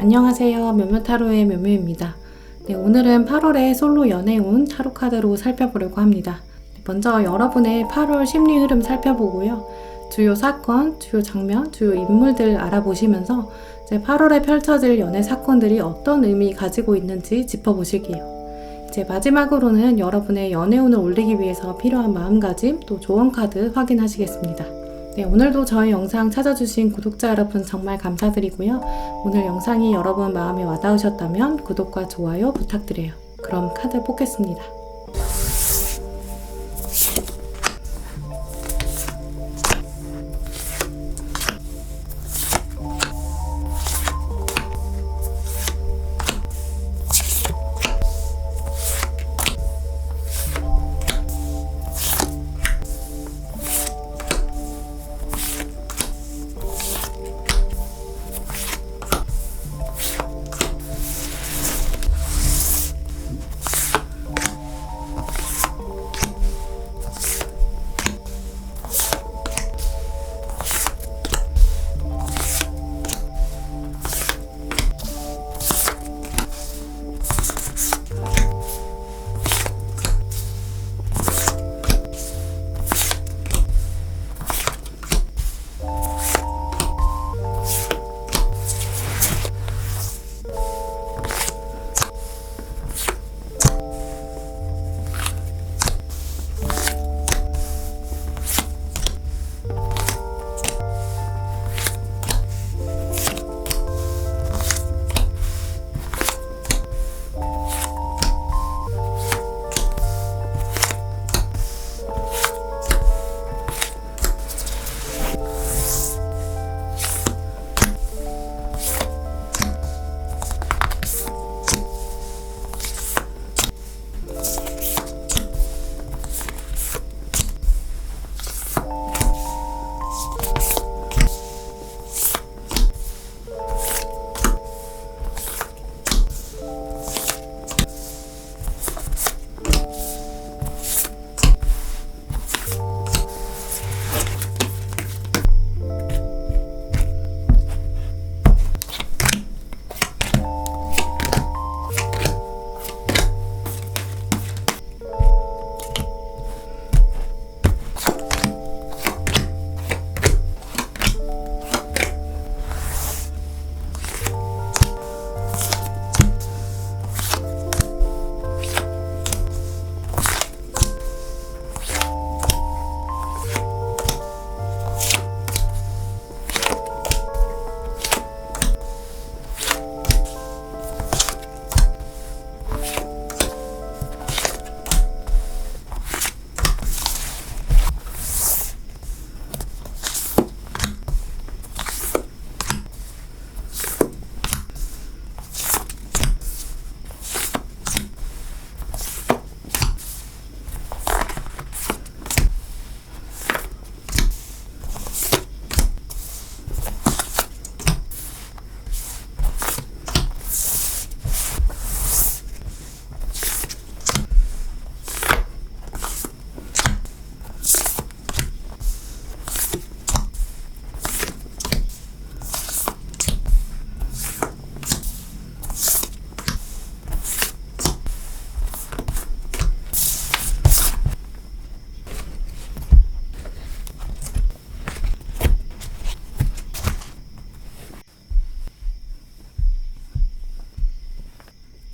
안녕하세요. 묘묘타로의 묘묘입니다. 오늘은 8월의 솔로 연애운 타로 카드로 살펴보려고 합니다. 먼저 여러분의 8월 심리 흐름 살펴보고요. 주요 사건, 주요 장면, 주요 인물들 알아보시면서 8월에 펼쳐질 연애 사건들이 어떤 의미 가지고 있는지 짚어보실게요. 이제 마지막으로는 여러분의 연애운을 올리기 위해서 필요한 마음가짐, 또 조언 카드 확인하시겠습니다. 오늘도 저희 영상 찾아주신 구독자 여러분 정말 감사드리고요. 오늘 영상이 여러분 마음에 와닿으셨다면 구독과 좋아요 부탁드려요. 그럼 카드 뽑겠습니다.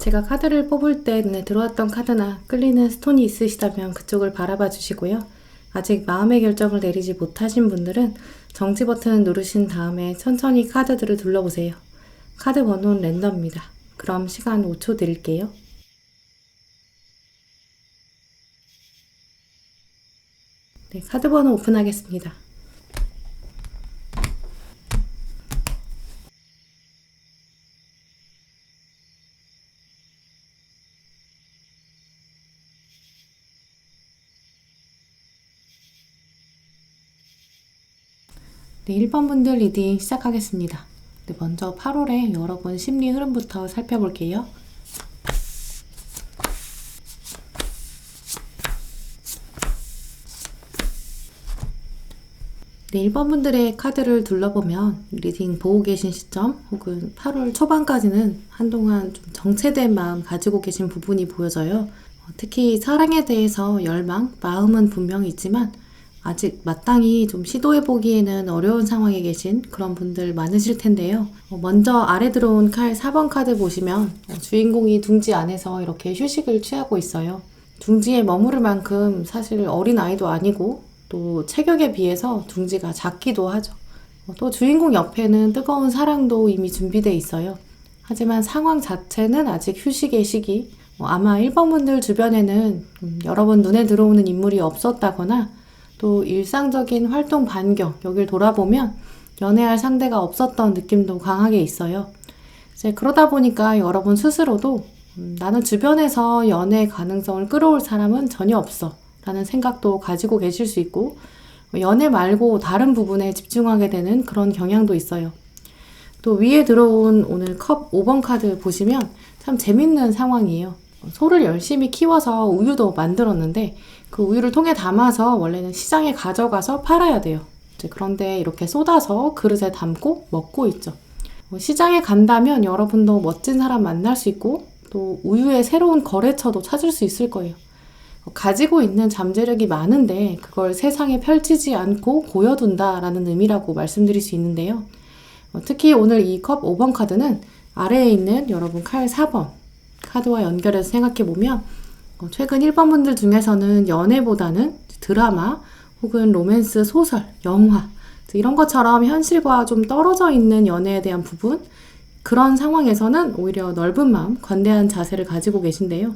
제가 카드를 뽑을 때 눈에 들어왔던 카드나 끌리는 스톤이 있으시다면 그쪽을 바라봐 주시고요. 아직 마음의 결정을 내리지 못하신 분들은 정지 버튼을 누르신 다음에 천천히 카드들을 둘러보세요. 카드 번호는 랜덤입니다. 그럼 시간 5초 드릴게요. 네, 카드 번호 오픈하겠습니다. 네, 1번 분들 리딩 시작하겠습니다. 네, 먼저 8월에 여러분 심리 흐름부터 살펴볼게요. 네, 1번 분들의 카드를 둘러보면 리딩 보고 계신 시점 혹은 8월 초반까지는 한동안 좀 정체된 마음 가지고 계신 부분이 보여져요. 특히 사랑에 대해서 열망, 마음은 분명히 있지만 아직 마땅히 좀 시도해보기에는 어려운 상황에 계신 그런 분들 많으실 텐데요. 먼저 아래 들어온 칼 4번 카드 보시면 주인공이 둥지 안에서 이렇게 휴식을 취하고 있어요. 둥지에 머무를 만큼 사실 어린 아이도 아니고 또 체격에 비해서 둥지가 작기도 하죠. 또 주인공 옆에는 뜨거운 사랑도 이미 준비되어 있어요. 하지만 상황 자체는 아직 휴식의 시기. 아마 1번 분들 주변에는 여러 번 눈에 들어오는 인물이 없었다거나 또 일상적인 활동 반경, 여길 돌아보면 연애할 상대가 없었던 느낌도 강하게 있어요. 이제 그러다 보니까 여러분 스스로도 나는 주변에서 연애 가능성을 끌어올 사람은 전혀 없어 라는 생각도 가지고 계실 수 있고 연애 말고 다른 부분에 집중하게 되는 그런 경향도 있어요. 또 위에 들어온 오늘 컵 5번 카드 보시면 참 재밌는 상황이에요. 소를 열심히 키워서 우유도 만들었는데 그 우유를 통에 담아서 원래는 시장에 가져가서 팔아야 돼요. 그런데 이렇게 쏟아서 그릇에 담고 먹고 있죠. 시장에 간다면 여러분도 멋진 사람 만날 수 있고 또 우유의 새로운 거래처도 찾을 수 있을 거예요. 가지고 있는 잠재력이 많은데 그걸 세상에 펼치지 않고 고여둔다라는 의미라고 말씀드릴 수 있는데요. 특히 오늘 이 컵 5번 카드는 아래에 있는 여러분 칼 4번 카드와 연결해서 생각해보면 최근 1번 분들 중에서는 연애보다는 드라마 혹은 로맨스 소설, 영화 이런 것처럼 현실과 좀 떨어져 있는 연애에 대한 부분 그런 상황에서는 오히려 넓은 마음, 관대한 자세를 가지고 계신데요.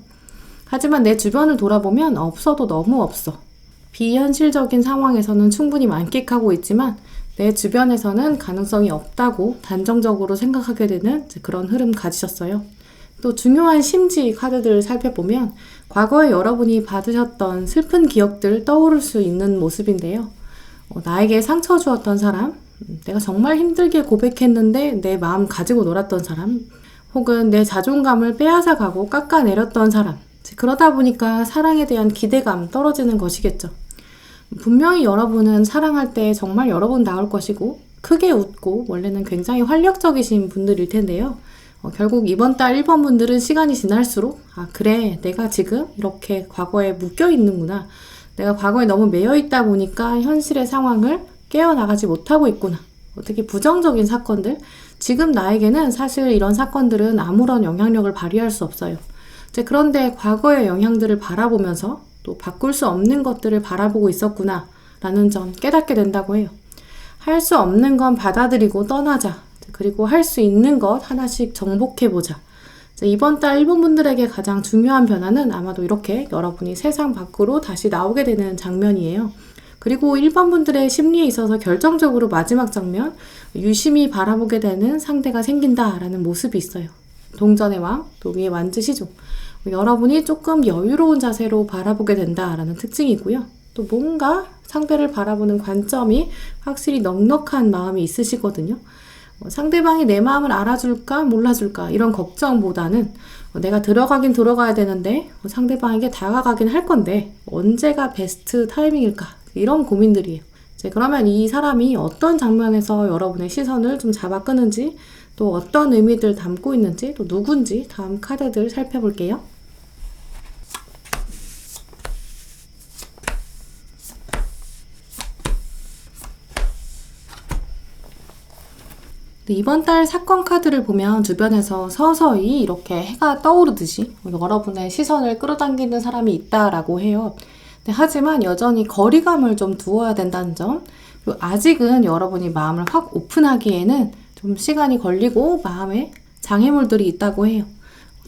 하지만 내 주변을 돌아보면 없어도 너무 없어. 비현실적인 상황에서는 충분히 만끽하고 있지만 내 주변에서는 가능성이 없다고 단정적으로 생각하게 되는 그런 흐름 가지셨어요. 또 중요한 심지 카드들을 살펴보면 과거에 여러분이 받으셨던 슬픈 기억들 떠오를 수 있는 모습인데요. 나에게 상처 주었던 사람, 내가 정말 힘들게 고백했는데 내 마음 가지고 놀았던 사람, 혹은 내 자존감을 빼앗아 가고 깎아내렸던 사람. 그러다 보니까 사랑에 대한 기대감 떨어지는 것이겠죠. 분명히 여러분은 사랑할 때 정말 여러 번 나올 것이고 크게 웃고 원래는 굉장히 활력적이신 분들일 텐데요. 결국 이번 달 1번 분들은 시간이 지날수록 그래 내가 지금 이렇게 과거에 묶여 있는구나. 내가 과거에 너무 매여 있다 보니까 현실의 상황을 깨어나가지 못하고 있구나. 특히 부정적인 사건들 지금 나에게는 사실 이런 사건들은 아무런 영향력을 발휘할 수 없어요. 그런데 과거의 영향들을 바라보면서 또 바꿀 수 없는 것들을 바라보고 있었구나 라는 점 깨닫게 된다고 해요. 할 수 없는 건 받아들이고 떠나자. 그리고 할 수 있는 것 하나씩 정복해보자. 이번 달 1번 분들에게 가장 중요한 변화는 아마도 이렇게 여러분이 세상 밖으로 다시 나오게 되는 장면이에요. 그리고 1번 분들의 심리에 있어서 결정적으로 마지막 장면, 유심히 바라보게 되는 상대가 생긴다라는 모습이 있어요. 동전의 왕, 또 위에 완즈 시종. 여러분이 조금 여유로운 자세로 바라보게 된다라는 특징이고요. 또 뭔가 상대를 바라보는 관점이 확실히 넉넉한 마음이 있으시거든요. 상대방이 내 마음을 알아줄까 몰라줄까 이런 걱정보다는 내가 들어가긴 들어가야 되는데 상대방에게 다가가긴 할 건데 언제가 베스트 타이밍일까 이런 고민들이에요. 그러면 이 사람이 어떤 장면에서 여러분의 시선을 좀 잡아 끄는지 또 어떤 의미들 담고 있는지 또 누군지 다음 카드들 살펴볼게요. 이번 달 사건 카드를 보면 주변에서 서서히 이렇게 해가 떠오르듯이 여러분의 시선을 끌어당기는 사람이 있다라고 해요. 하지만 여전히 거리감을 좀 두어야 된다는 점, 그리고 아직은 여러분이 마음을 확 오픈하기에는 좀 시간이 걸리고 마음에 장애물들이 있다고 해요.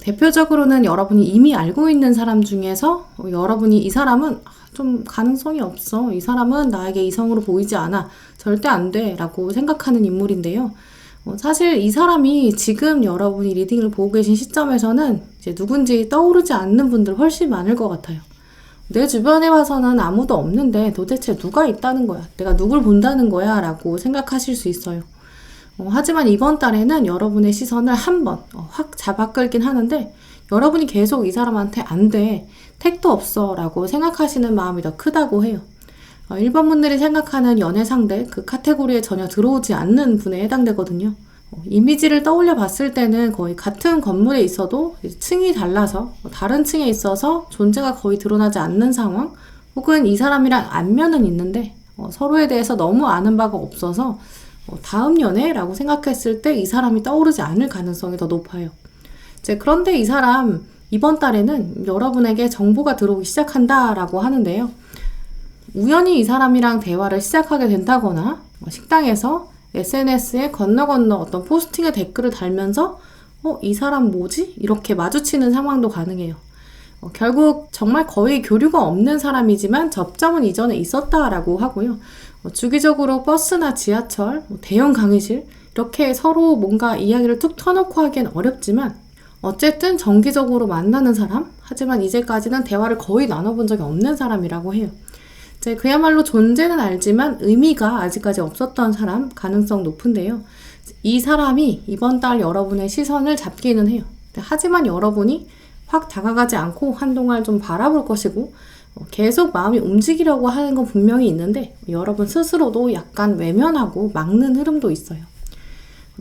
대표적으로는 여러분이 이미 알고 있는 사람 중에서 여러분이 이 사람은 좀 가능성이 없어. 이 사람은 나에게 이성으로 보이지 않아. 절대 안 돼. 라고 생각하는 인물인데요. 사실 이 사람이 지금 여러분이 리딩을 보고 계신 시점에서는 이제 누군지 떠오르지 않는 분들 훨씬 많을 것 같아요. 내 주변에 봐서는 아무도 없는데 도대체 누가 있다는 거야? 내가 누굴 본다는 거야? 라고 생각하실 수 있어요. 하지만 이번 달에는 여러분의 시선을 한번 확 잡아 끌긴 하는데 여러분이 계속 이 사람한테 안 돼, 택도 없어 라고 생각하시는 마음이 더 크다고 해요. 일반 분들이 생각하는 연애 상대 그 카테고리에 전혀 들어오지 않는 분에 해당되거든요. 이미지를 떠올려 봤을 때는 거의 같은 건물에 있어도 층이 달라서 다른 층에 있어서 존재가 거의 드러나지 않는 상황, 혹은 이 사람이랑 안면은 있는데 서로에 대해서 너무 아는 바가 없어서 다음 연애라고 생각했을 때 이 사람이 떠오르지 않을 가능성이 더 높아요. 그런데 이 사람 이번 달에는 여러분에게 정보가 들어오기 시작한다라고 하는데요. 우연히 이 사람이랑 대화를 시작하게 된다거나 식당에서 SNS에 건너 어떤 포스팅에 댓글을 달면서 이 사람 뭐지? 이렇게 마주치는 상황도 가능해요. 결국 정말 거의 교류가 없는 사람이지만 접점은 이전에 있었다라고 하고요. 주기적으로 버스나 지하철, 대형 강의실 이렇게 서로 뭔가 이야기를 툭 터놓고 하기엔 어렵지만 어쨌든 정기적으로 만나는 사람, 하지만 이제까지는 대화를 거의 나눠본 적이 없는 사람이라고 해요. 그야말로 존재는 알지만 의미가 아직까지 없었던 사람 가능성 높은데요. 이 사람이 이번 달 여러분의 시선을 잡기는 해요. 하지만 여러분이 확 다가가지 않고 한동안 좀 바라볼 것이고 계속 마음이 움직이려고 하는 건 분명히 있는데 여러분 스스로도 약간 외면하고 막는 흐름도 있어요.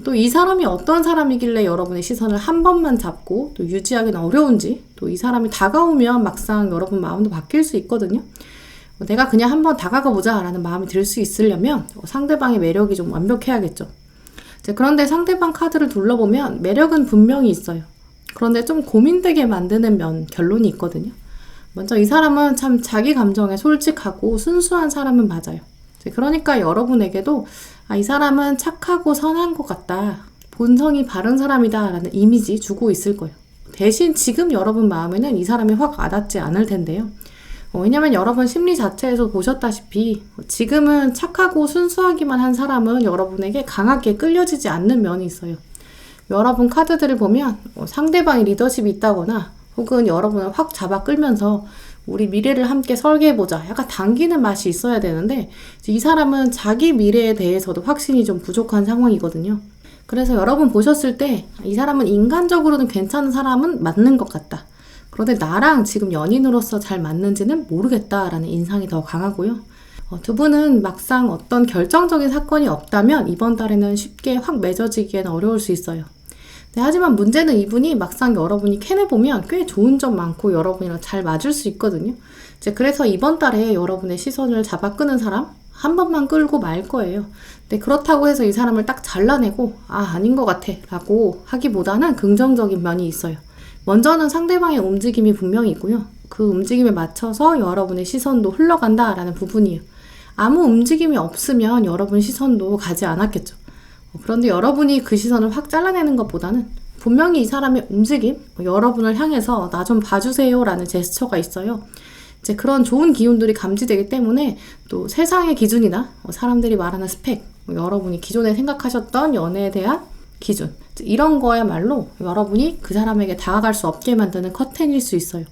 또 이 사람이 어떤 사람이길래 여러분의 시선을 한 번만 잡고 또 유지하기는 어려운지, 또 이 사람이 다가오면 막상 여러분 마음도 바뀔 수 있거든요. 내가 그냥 한번 다가가 보자 라는 마음이 들 수 있으려면 상대방의 매력이 좀 완벽해야겠죠. 그런데 상대방 카드를 둘러보면 매력은 분명히 있어요. 그런데 좀 고민되게 만드는 결론이 있거든요. 먼저 이 사람은 참 자기 감정에 솔직하고 순수한 사람은 맞아요. 그러니까 여러분에게도 이 사람은 착하고 선한 것 같다, 본성이 바른 사람이다 라는 이미지 주고 있을 거예요. 대신 지금 여러분 마음에는 이 사람이 확 와닿지 않을 텐데요. 왜냐면 여러분 심리 자체에서 보셨다시피 지금은 착하고 순수하기만 한 사람은 여러분에게 강하게 끌려지지 않는 면이 있어요. 여러분 카드들을 보면 상대방이 리더십이 있다거나 혹은 여러분을 확 잡아 끌면서 우리 미래를 함께 설계해보자, 약간 당기는 맛이 있어야 되는데 이 사람은 자기 미래에 대해서도 확신이 좀 부족한 상황이거든요. 그래서 여러분 보셨을 때 이 사람은 인간적으로는 괜찮은 사람은 맞는 것 같다, 그런데 나랑 지금 연인으로서 잘 맞는지는 모르겠다라는 인상이 더 강하고요. 두 분은 막상 어떤 결정적인 사건이 없다면 이번 달에는 쉽게 확 맺어지기에는 어려울 수 있어요. 하지만 문제는 이분이 막상 여러분이 캐내보면 꽤 좋은 점 많고 여러분이랑 잘 맞을 수 있거든요. 그래서 이번 달에 여러분의 시선을 잡아 끄는 사람 한 번만 끌고 말 거예요. 그렇다고 해서 이 사람을 딱 잘라내고 아닌 것 같아 라고 하기보다는 긍정적인 면이 있어요. 먼저는 상대방의 움직임이 분명히 있고요. 그 움직임에 맞춰서 여러분의 시선도 흘러간다라는 부분이에요. 아무 움직임이 없으면 여러분 시선도 가지 않았겠죠. 그런데 여러분이 그 시선을 확 잘라내는 것보다는 분명히 이 사람의 움직임, 여러분을 향해서 나 좀 봐주세요 라는 제스처가 있어요. 그런 좋은 기운들이 감지되기 때문에 또 세상의 기준이나 사람들이 말하는 스펙, 여러분이 기존에 생각하셨던 연애에 대한 기준, 이런 거야말로 여러분이 그 사람에게 다가갈 수 없게 만드는 커튼일 수 있어요.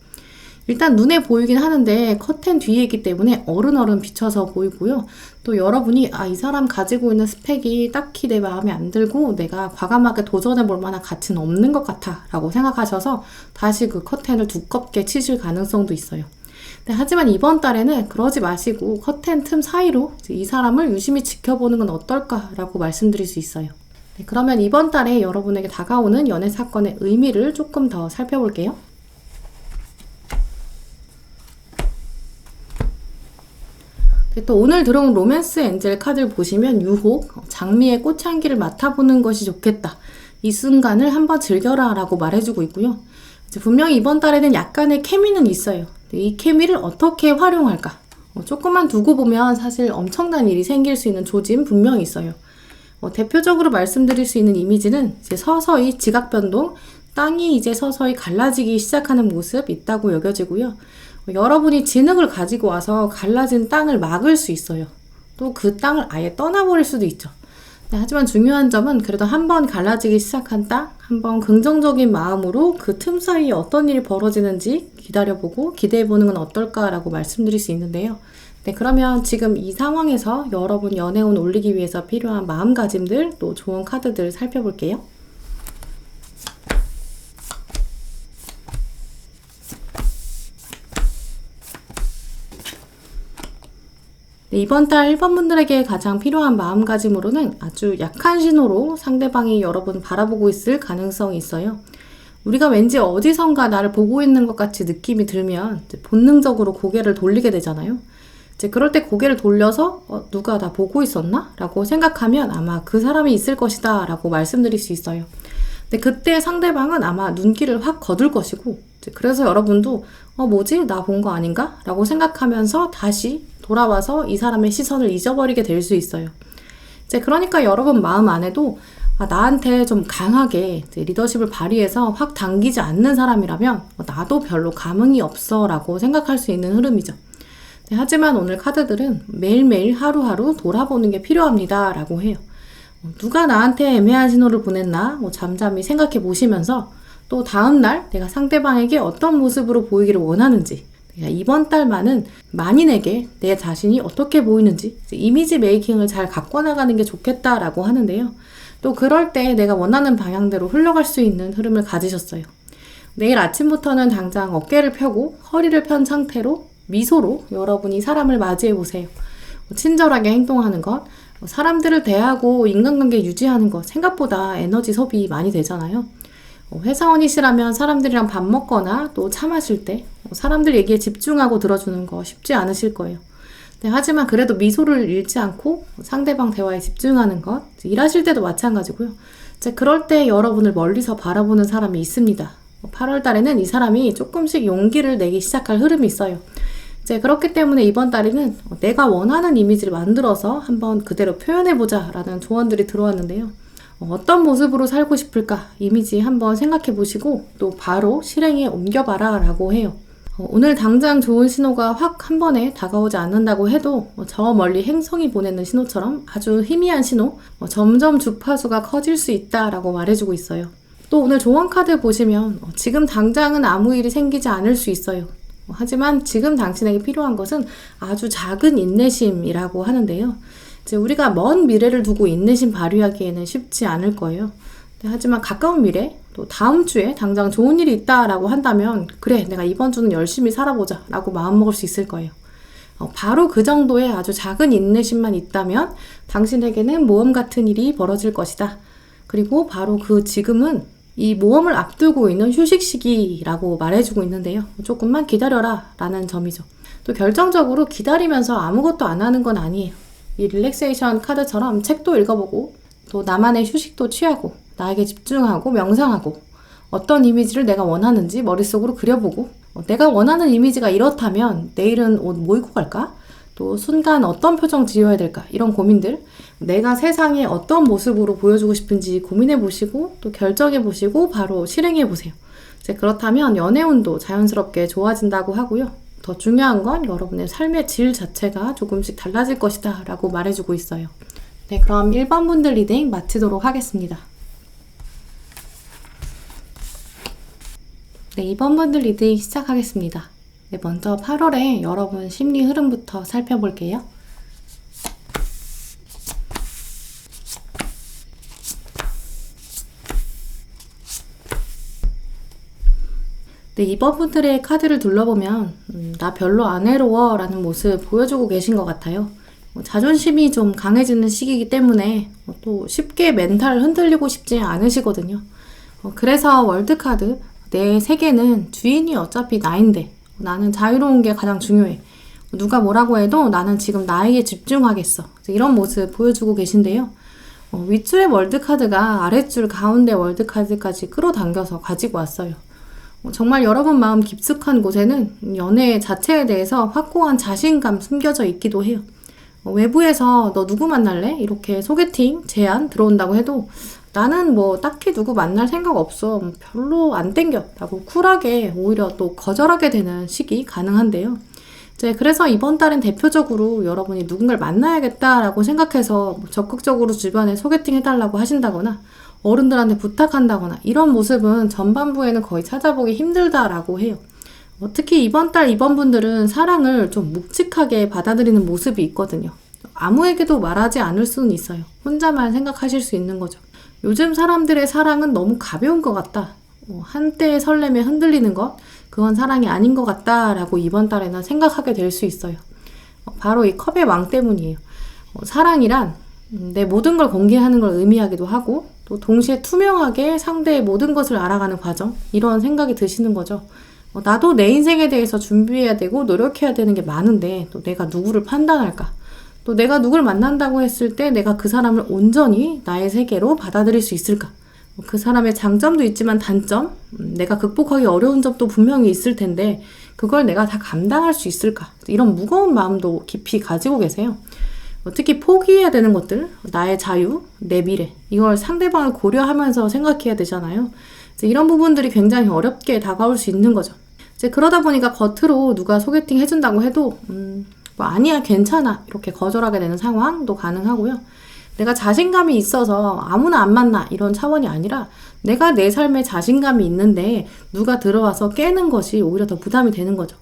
일단 눈에 보이긴 하는데 커튼 뒤에 있기 때문에 어른어른 비춰서 보이고요. 또 여러분이 이 사람 가지고 있는 스펙이 딱히 내 마음에 안 들고 내가 과감하게 도전해 볼 만한 가치는 없는 것 같아 라고 생각하셔서 다시 그 커튼을 두껍게 치실 가능성도 있어요. 하지만 이번 달에는 그러지 마시고 커튼 틈 사이로 이 사람을 유심히 지켜보는 건 어떨까라고 말씀드릴 수 있어요. 그러면 이번 달에 여러분에게 다가오는 연애 사건의 의미를 조금 더 살펴볼게요. 또 오늘 들어온 로맨스 엔젤 카드를 보시면 유혹, 장미의 꽃향기를 맡아보는 것이 좋겠다, 이 순간을 한번 즐겨라 라고 말해주고 있고요. 분명히 이번 달에는 약간의 케미는 있어요. 이 케미를 어떻게 활용할까? 조금만 두고 보면 사실 엄청난 일이 생길 수 있는 조짐 분명히 있어요. 대표적으로 말씀드릴 수 있는 이미지는 이제 서서히 지각 변동, 땅이 이제 서서히 갈라지기 시작하는 모습 있다고 여겨지고요. 여러분이 진흙을 가지고 와서 갈라진 땅을 막을 수 있어요. 또 그 땅을 아예 떠나버릴 수도 있죠. 하지만 중요한 점은 그래도 한번 갈라지기 시작한 땅, 한번 긍정적인 마음으로 그 틈 사이에 어떤 일이 벌어지는지 기다려보고 기대해보는 건 어떨까라고 말씀드릴 수 있는데요. 그러면 지금 이 상황에서 여러분 연애운 올리기 위해서 필요한 마음가짐들, 또 좋은 카드들 살펴볼게요. 네, 이번 달 1번 분들에게 가장 필요한 마음가짐으로는 아주 약한 신호로 상대방이 여러분 바라보고 있을 가능성이 있어요. 우리가 왠지 어디선가 나를 보고 있는 것 같이 느낌이 들면 본능적으로 고개를 돌리게 되잖아요. 이제 그럴 때 고개를 돌려서 누가 나 보고 있었나? 라고 생각하면 아마 그 사람이 있을 것이다 라고 말씀드릴 수 있어요. 근데 그때 상대방은 아마 눈길을 확 거둘 것이고, 그래서 여러분도 뭐지? 나 본 거 아닌가? 라고 생각하면서 다시 돌아와서 이 사람의 시선을 잊어버리게 될 수 있어요. 이제 그러니까 여러분 마음 안에도 나한테 좀 강하게 리더십을 발휘해서 확 당기지 않는 사람이라면 나도 별로 감흥이 없어 라고 생각할 수 있는 흐름이죠. 네, 하지만 오늘 카드들은 매일매일 하루하루 돌아보는 게 필요합니다 라고 해요. 누가 나한테 애매한 신호를 보냈나 잠잠히 생각해 보시면서 또 다음날 내가 상대방에게 어떤 모습으로 보이기를 원하는지, 내가 이번 달만은 만인에게 내 자신이 어떻게 보이는지 이미지 메이킹을 잘 갖고 나가는 게 좋겠다라고 하는데요. 또 그럴 때 내가 원하는 방향대로 흘러갈 수 있는 흐름을 가지셨어요. 내일 아침부터는 당장 어깨를 펴고 허리를 편 상태로 미소로 여러분이 사람을 맞이해 보세요. 친절하게 행동하는 것, 사람들을 대하고 인간관계 유지하는 것 생각보다 에너지 소비 많이 되잖아요. 회사원이시라면 사람들이랑 밥 먹거나 또 차 마실 때 사람들 얘기에 집중하고 들어주는 거 쉽지 않으실 거예요. 네, 하지만 그래도 미소를 잃지 않고 상대방 대화에 집중하는 것, 일하실 때도 마찬가지고요. 이제 그럴 때 여러분을 멀리서 바라보는 사람이 있습니다. 8월 달에는 이 사람이 조금씩 용기를 내기 시작할 흐름이 있어요. 이제 그렇기 때문에 이번 달에는 내가 원하는 이미지를 만들어서 한번 그대로 표현해보자 라는 조언들이 들어왔는데요. 어떤 모습으로 살고 싶을까 이미지 한번 생각해 보시고 또 바로 실행에 옮겨봐라 라고 해요. 오늘 당장 좋은 신호가 확 한 번에 다가오지 않는다고 해도 저 멀리 행성이 보내는 신호처럼 아주 희미한 신호, 점점 주파수가 커질 수 있다라고 말해주고 있어요. 또 오늘 조언 카드 보시면 지금 당장은 아무 일이 생기지 않을 수 있어요. 하지만 지금 당신에게 필요한 것은 아주 작은 인내심이라고 하는데요. 이제 우리가 먼 미래를 두고 인내심 발휘하기에는 쉽지 않을 거예요. 하지만 가까운 미래, 또 다음 주에 당장 좋은 일이 있다라고 한다면 그래, 내가 이번 주는 열심히 살아보자 라고 마음먹을 수 있을 거예요. 바로 그 정도의 아주 작은 인내심만 있다면 당신에게는 모험 같은 일이 벌어질 것이다. 그리고 바로 그 지금은 이 모험을 앞두고 있는 휴식 시기라고 말해주고 있는데요. 조금만 기다려라 라는 점이죠. 또 결정적으로 기다리면서 아무것도 안 하는 건 아니에요. 이 릴렉세이션 카드처럼 책도 읽어보고 또 나만의 휴식도 취하고 나에게 집중하고 명상하고 어떤 이미지를 내가 원하는지 머릿속으로 그려보고 내가 원하는 이미지가 이렇다면 내일은 옷 뭐 입고 갈까? 또 순간 어떤 표정 지어야 될까? 이런 고민들, 내가 세상에 어떤 모습으로 보여주고 싶은지 고민해보시고 또 결정해보시고 바로 실행해보세요. 이제 그렇다면 연애운도 자연스럽게 좋아진다고 하고요. 더 중요한 건 여러분의 삶의 질 자체가 조금씩 달라질 것이다 라고 말해주고 있어요. 네, 그럼 1번 분들 리딩 마치도록 하겠습니다. 네, 2번 분들 리딩 시작하겠습니다. 네, 먼저 8월에 여러분 심리 흐름부터 살펴볼게요. 네, 이번 분들의 카드를 둘러보면 나 별로 안 외로워 라는 모습 보여주고 계신 것 같아요. 자존심이 좀 강해지는 시기이기 때문에 또 쉽게 멘탈 흔들리고 싶지 않으시거든요. 그래서 월드카드, 내 세계는 주인이 어차피 나인데 나는 자유로운 게 가장 중요해. 누가 뭐라고 해도 나는 지금 나에게 집중하겠어. 이런 모습 보여주고 계신데요. 윗줄의 월드카드가 아랫줄 가운데 월드카드까지 끌어당겨서 가지고 왔어요. 정말 여러분 마음 깊숙한 곳에는 연애 자체에 대해서 확고한 자신감 숨겨져 있기도 해요. 외부에서 너 누구 만날래? 이렇게 소개팅 제안 들어온다고 해도 나는 뭐 딱히 누구 만날 생각 없어. 별로 안 땡겨. 라고 쿨하게 오히려 또 거절하게 되는 시기 가능한데요. 이제 그래서 이번 달은 대표적으로 여러분이 누군가를 만나야겠다라고 생각해서 적극적으로 주변에 소개팅 해달라고 하신다거나 어른들한테 부탁한다거나 이런 모습은 전반부에는 거의 찾아보기 힘들다라고 해요. 특히 이번 달 이번 분들은 사랑을 좀 묵직하게 받아들이는 모습이 있거든요. 아무에게도 말하지 않을 수는 있어요. 혼자만 생각하실 수 있는 거죠. 요즘 사람들의 사랑은 너무 가벼운 것 같다. 한때의 설렘에 흔들리는 것, 그건 사랑이 아닌 것 같다라고 이번 달에는 생각하게 될 수 있어요. 바로 이 컵의 왕 때문이에요. 사랑이란 내 모든 걸 공개하는 걸 의미하기도 하고 또 동시에 투명하게 상대의 모든 것을 알아가는 과정, 이런 생각이 드시는 거죠. 나도 내 인생에 대해서 준비해야 되고 노력해야 되는 게 많은데 또 내가 누구를 판단할까? 또 내가 누굴 만난다고 했을 때 내가 그 사람을 온전히 나의 세계로 받아들일 수 있을까? 그 사람의 장점도 있지만 단점, 내가 극복하기 어려운 점도 분명히 있을 텐데 그걸 내가 다 감당할 수 있을까? 이런 무거운 마음도 깊이 가지고 계세요. 특히 포기해야 되는 것들, 나의 자유, 내 미래, 이걸 상대방을 고려하면서 생각해야 되잖아요. 이런 부분들이 굉장히 어렵게 다가올 수 있는 거죠. 그러다 보니까 겉으로 누가 소개팅 해준다고 해도 뭐 아니야 괜찮아 이렇게 거절하게 되는 상황도 가능하고요. 내가 자신감이 있어서 아무나 안 만나 이런 차원이 아니라 내가 내 삶에 자신감이 있는데 누가 들어와서 깨는 것이 오히려 더 부담이 되는 거죠.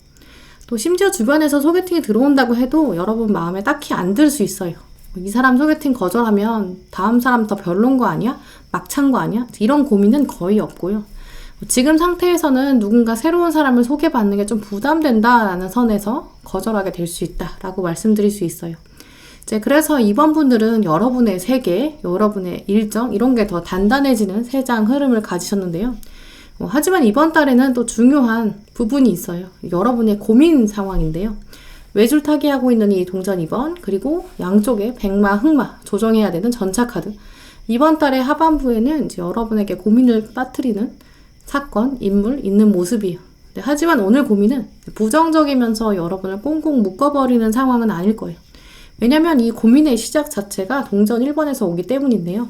또 심지어 주변에서 소개팅이 들어온다고 해도 여러분 마음에 딱히 안 들 수 있어요. 이 사람 소개팅 거절하면 다음 사람 더 별론 거 아니야? 막찬 거 아니야? 이런 고민은 거의 없고요. 지금 상태에서는 누군가 새로운 사람을 소개받는 게 좀 부담된다라는 선에서 거절하게 될 수 있다라고 말씀드릴 수 있어요. 그래서 이번 분들은 여러분의 세계, 여러분의 일정 이런 게 더 단단해지는 세장 흐름을 가지셨는데요. 하지만 이번 달에는 또 중요한 부분이 있어요. 여러분의 고민 상황인데요. 외줄타기 하고 있는 이 동전 2번 그리고 양쪽에 백마, 흑마 조정해야 되는 전차카드, 이번 달의 하반부에는 이제 여러분에게 고민을 빠뜨리는 사건, 인물 있는 모습이에요. 하지만 오늘 고민은 부정적이면서 여러분을 꽁꽁 묶어버리는 상황은 아닐 거예요. 왜냐면 이 고민의 시작 자체가 동전 1번에서 오기 때문인데요.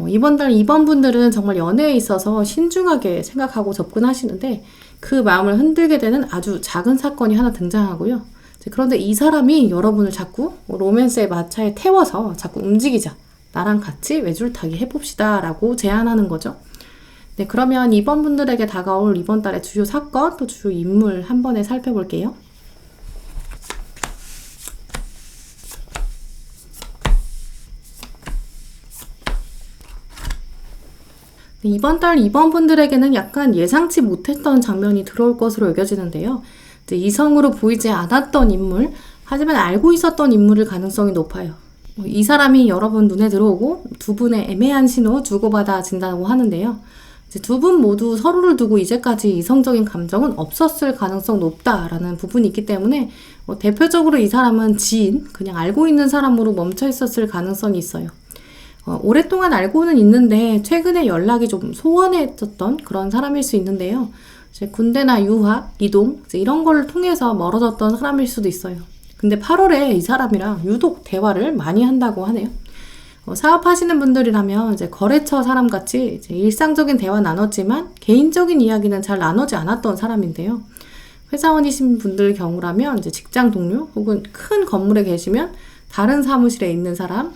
이번 달 2번 분들은 정말 연애에 있어서 신중하게 생각하고 접근하시는데 그 마음을 흔들게 되는 아주 작은 사건이 하나 등장하고요. 그런데 이 사람이 여러분을 자꾸 로맨스의 마차에 태워서 자꾸 움직이자. 나랑 같이 외줄타기 해봅시다 라고 제안하는 거죠. 네, 그러면 이번 분들에게 다가올 이번 달의 주요 사건 또 주요 인물 한 번에 살펴볼게요. 이번 달 2번 분들에게는 약간 예상치 못했던 장면이 들어올 것으로 여겨지는데요. 이성으로 보이지 않았던 인물, 하지만 알고 있었던 인물일 가능성이 높아요. 이 사람이 여러분 눈에 들어오고 두 분의 애매한 신호 주고받아진다고 하는데요. 두 분 모두 서로를 두고 이제까지 이성적인 감정은 없었을 가능성 높다라는 부분이 있기 때문에 대표적으로 이 사람은 지인, 그냥 알고 있는 사람으로 멈춰 있었을 가능성이 있어요. 오랫동안 알고는 있는데 최근에 연락이 좀 소원해졌던 그런 사람일 수 있는데요. 이제 군대나 유학, 이동 이런 걸 통해서 멀어졌던 사람일 수도 있어요. 근데 8월에 이 사람이랑 유독 대화를 많이 한다고 하네요. 사업하시는 분들이라면 이제 거래처 사람같이 이제 일상적인 대화 나눴지만 개인적인 이야기는 잘 나누지 않았던 사람인데요. 회사원이신 분들 경우라면 이제 직장 동료 혹은 큰 건물에 계시면 다른 사무실에 있는 사람,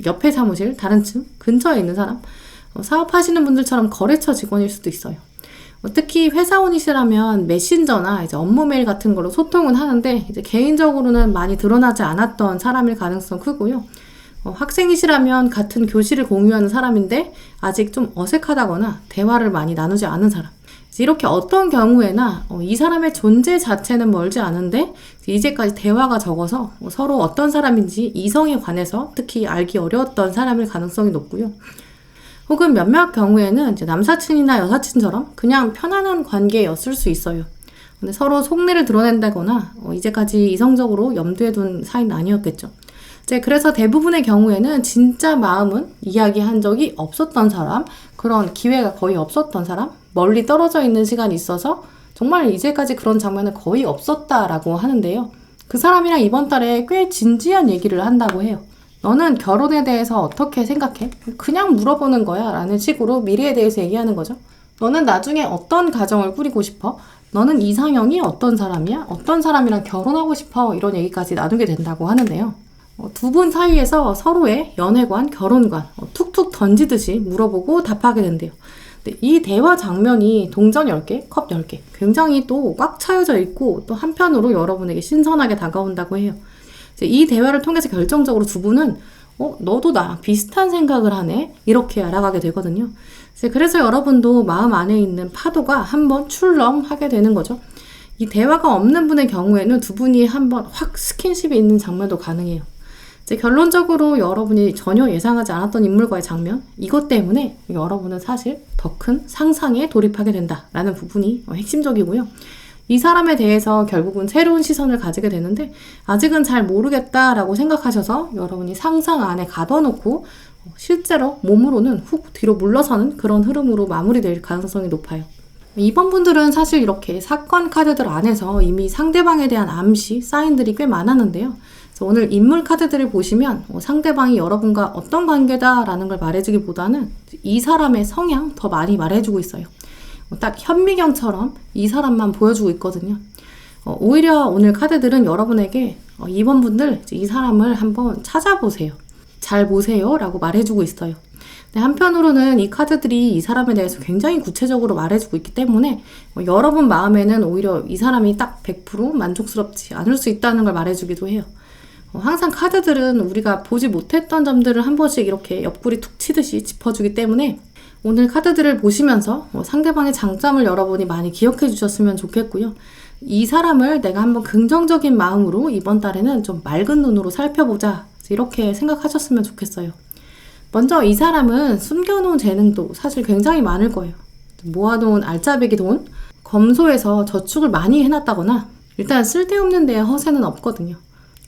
옆에 사무실, 다른 층, 근처에 있는 사람, 사업하시는 분들처럼 거래처 직원일 수도 있어요. 특히 회사원이시라면 메신저나 이제 업무 메일 같은 걸로 소통은 하는데 이제 개인적으로는 많이 드러나지 않았던 사람일 가능성 크고요. 학생이시라면 같은 교실을 공유하는 사람인데 아직 좀 어색하다거나 대화를 많이 나누지 않은 사람. 이렇게 어떤 경우에나 이 사람의 존재 자체는 멀지 않은데 이제까지 대화가 적어서 서로 어떤 사람인지 이성에 관해서 특히 알기 어려웠던 사람일 가능성이 높고요. 혹은 몇몇 경우에는 이제 남사친이나 여사친처럼 그냥 편안한 관계였을 수 있어요. 근데 서로 속내를 드러낸다거나 이제까지 이성적으로 염두에 둔 사이는 아니었겠죠. 그래서 대부분의 경우에는 진짜 마음은 이야기한 적이 없었던 사람, 그런 기회가 거의 없었던 사람, 멀리 떨어져 있는 시간이 있어서 정말 이제까지 그런 장면은 거의 없었다라고 하는데요. 그 사람이랑 이번 달에 꽤 진지한 얘기를 한다고 해요. 너는 결혼에 대해서 어떻게 생각해? 그냥 물어보는 거야 라는 식으로 미래에 대해서 얘기하는 거죠. 너는 나중에 어떤 가정을 꾸리고 싶어? 너는 이상형이 어떤 사람이야? 어떤 사람이랑 결혼하고 싶어? 이런 얘기까지 나누게 된다고 하는데요. 두 분 사이에서 서로의 연애관, 결혼관 툭툭 던지듯이 물어보고 답하게 된대요. 이 대화 장면이 동전 10개, 컵 10개 굉장히 또 꽉 차여져 있고 또 한편으로 여러분에게 신선하게 다가온다고 해요. 이 대화를 통해서 결정적으로 두 분은 너도 나랑 비슷한 생각을 하네 이렇게 알아가게 되거든요. 그래서 여러분도 마음 안에 있는 파도가 한번 출렁하게 되는 거죠. 이 대화가 없는 분의 경우에는 두 분이 한번 확 스킨십이 있는 장면도 가능해요. 이제 결론적으로 여러분이 전혀 예상하지 않았던 인물과의 장면, 이것 때문에 여러분은 사실 더 큰 상상에 돌입하게 된다라는 부분이 핵심적이고요. 이 사람에 대해서 결국은 새로운 시선을 가지게 되는데 아직은 잘 모르겠다라고 생각하셔서 여러분이 상상 안에 가둬놓고 실제로 몸으로는 훅 뒤로 물러서는 그런 흐름으로 마무리될 가능성이 높아요. 이번 분들은 사실 이렇게 사건 카드들 안에서 이미 상대방에 대한 암시, 사인들이 꽤 많았는데요. 그래서 오늘 인물 카드들을 보시면 상대방이 여러분과 어떤 관계다라는 걸 말해주기보다는 이 사람의 성향 더 많이 말해주고 있어요. 딱 현미경처럼 이 사람만 보여주고 있거든요. 오히려 오늘 카드들은 여러분에게 이번 분들 이 사람을 한번 찾아보세요. 잘 보세요 라고 말해주고 있어요. 한편으로는 이 카드들이 이 사람에 대해서 굉장히 구체적으로 말해주고 있기 때문에 여러분 마음에는 오히려 이 사람이 딱 100% 만족스럽지 않을 수 있다는 걸 말해주기도 해요. 항상 카드들은 우리가 보지 못했던 점들을 한 번씩 이렇게 옆구리 툭 치듯이 짚어주기 때문에 오늘 카드들을 보시면서 상대방의 장점을 여러분이 많이 기억해 주셨으면 좋겠고요. 이 사람을 내가 한번 긍정적인 마음으로 이번 달에는 좀 맑은 눈으로 살펴보자, 이렇게 생각하셨으면 좋겠어요. 먼저 이 사람은 숨겨놓은 재능도 사실 굉장히 많을 거예요. 모아놓은 알짜배기 돈, 검소해서 저축을 많이 해놨다거나 일단 쓸데없는 데에 허세는 없거든요.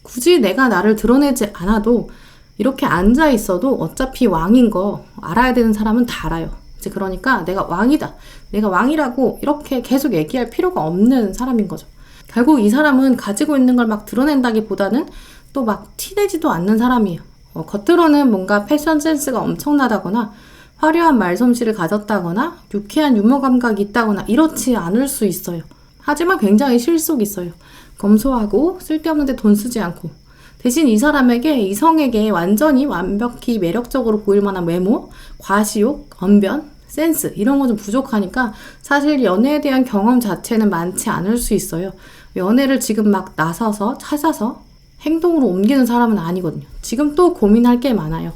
굳이 내가 나를 드러내지 않아도 이렇게 앉아 있어도 어차피 왕인 거 알아야 되는 사람은 다 알아요. 이제 그러니까 내가 왕이다, 내가 왕이라고 이렇게 계속 얘기할 필요가 없는 사람인 거죠. 결국 이 사람은 가지고 있는 걸 막 드러낸다기보다는 또 막 티내지도 않는 사람이에요. 겉으로는 뭔가 패션 센스가 엄청나다거나 화려한 말솜씨를 가졌다거나 유쾌한 유머 감각이 있다거나 이렇지 않을 수 있어요. 하지만 굉장히 실속 있어요. 검소하고 쓸데없는 데 돈 쓰지 않고, 대신 이 사람에게, 이성에게 완전히 완벽히 매력적으로 보일 만한 외모, 과시욕, 언변, 센스 이런 거 좀 부족하니까 사실 연애에 대한 경험 자체는 많지 않을 수 있어요. 연애를 지금 막 나서서 찾아서 행동으로 옮기는 사람은 아니거든요. 지금 또 고민할 게 많아요.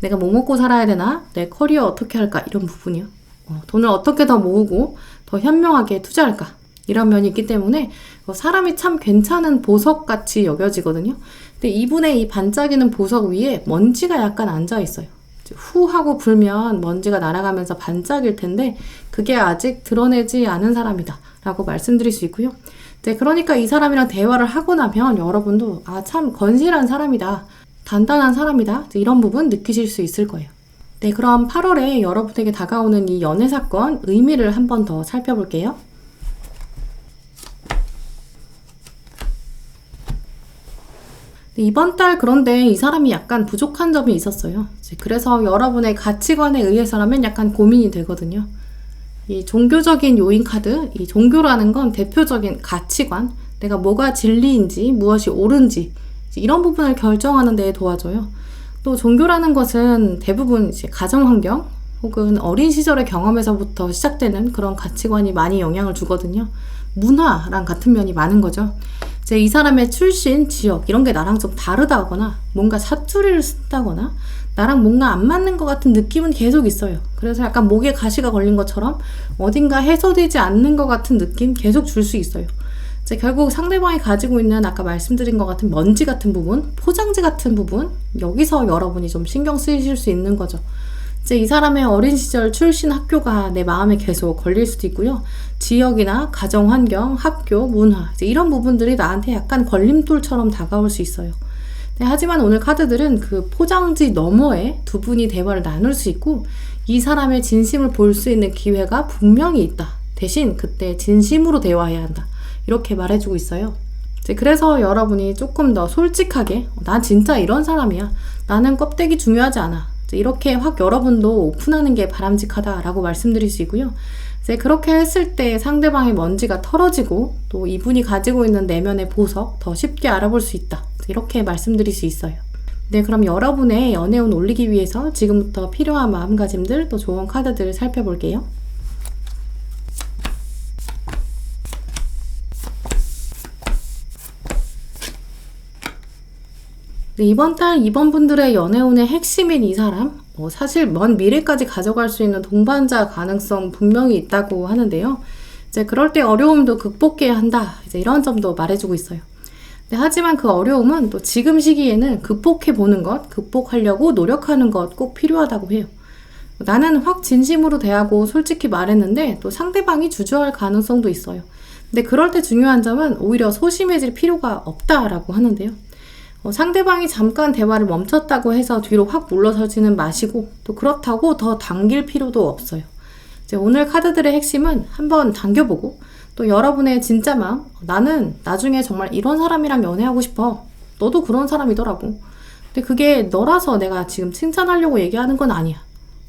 내가 뭐 먹고 살아야 되나? 내 커리어 어떻게 할까? 이런 부분이요. 돈을 어떻게 더 모으고 더 현명하게 투자할까? 이런 면이 있기 때문에 사람이 참 괜찮은 보석같이 여겨지거든요. 근데 이분의 이 반짝이는 보석 위에 먼지가 약간 앉아 있어요. 후 하고 불면 먼지가 날아가면서 반짝일 텐데 그게 아직 드러내지 않은 사람이다 라고 말씀드릴 수 있고요. 그러니까 이 사람이랑 대화를 하고 나면 여러분도 참 건실한 사람이다, 단단한 사람이다, 이런 부분 느끼실 수 있을 거예요. 네, 그럼 8월에 여러분에게 다가오는 이 연애 사건 의미를 한 번 더 살펴볼게요. 이번 달 그런데 이 사람이 약간 부족한 점이 있었어요. 그래서 여러분의 가치관에 의해서라면 약간 고민이 되거든요. 이 종교적인 요인 카드, 이 종교라는 건 대표적인 가치관, 내가 뭐가 진리인지 무엇이 옳은지 이런 부분을 결정하는 데 도와줘요. 또 종교라는 것은 대부분 이제 가정환경 혹은 어린 시절의 경험에서부터 시작되는 그런 가치관이 많이 영향을 주거든요. 문화랑 같은 면이 많은 거죠. 이제 이 사람의 출신, 지역 이런 게 나랑 좀 다르다거나 뭔가 사투리를 쓴다거나 나랑 뭔가 안 맞는 것 같은 느낌은 계속 있어요. 그래서 약간 목에 가시가 걸린 것처럼 어딘가 해소되지 않는 것 같은 느낌 계속 줄 수 있어요. 이제 결국 상대방이 가지고 있는 아까 말씀드린 것 같은 먼지 같은 부분, 포장지 같은 부분, 여기서 여러분이 좀 신경 쓰이실 수 있는 거죠. 이제 이 사람의 어린 시절 출신 학교가 내 마음에 계속 걸릴 수도 있고요. 지역이나 가정 환경, 학교, 문화 이제 이런 부분들이 나한테 약간 걸림돌처럼 다가올 수 있어요. 네, 하지만 오늘 카드들은 그 포장지 너머에 두 분이 대화를 나눌 수 있고 이 사람의 진심을 볼 수 있는 기회가 분명히 있다. 대신 그때 진심으로 대화해야 한다. 이렇게 말해주고 있어요. 그래서 여러분이 조금 더 솔직하게 난 진짜 이런 사람이야. 나는 껍데기 중요하지 않아. 이렇게 확 여러분도 오픈하는 게 바람직하다라고 말씀드릴 수 있고요. 이제 그렇게 했을 때 상대방의 먼지가 털어지고 또 이분이 가지고 있는 내면의 보석 더 쉽게 알아볼 수 있다. 이렇게 말씀드릴 수 있어요. 네, 그럼 여러분의 연애운 올리기 위해서 지금부터 필요한 마음가짐들 또 좋은 카드들을 살펴볼게요. 네, 이번 달 이번 분들의 연애운의 핵심인 이 사람, 사실 먼 미래까지 가져갈 수 있는 동반자 가능성 분명히 있다고 하는데요. 이제 그럴 때 어려움도 극복해야 한다. 이제 이런 점도 말해주고 있어요. 하지만 그 어려움은 또 지금 시기에는 극복해보는 것, 극복하려고 노력하는 것 꼭 필요하다고 해요. 나는 확 진심으로 대하고 솔직히 말했는데 또 상대방이 주저할 가능성도 있어요. 근데 그럴 때 중요한 점은 오히려 소심해질 필요가 없다라고 하는데요. 상대방이 잠깐 대화를 멈췄다고 해서 뒤로 확 물러서지는 마시고 또 그렇다고 더 당길 필요도 없어요. 이제 오늘 카드들의 핵심은 한번 당겨보고 또 여러분의 진짜 마음, 나는 나중에 정말 이런 사람이랑 연애하고 싶어. 너도 그런 사람이더라고. 근데 그게 너라서 내가 지금 칭찬하려고 얘기하는 건 아니야.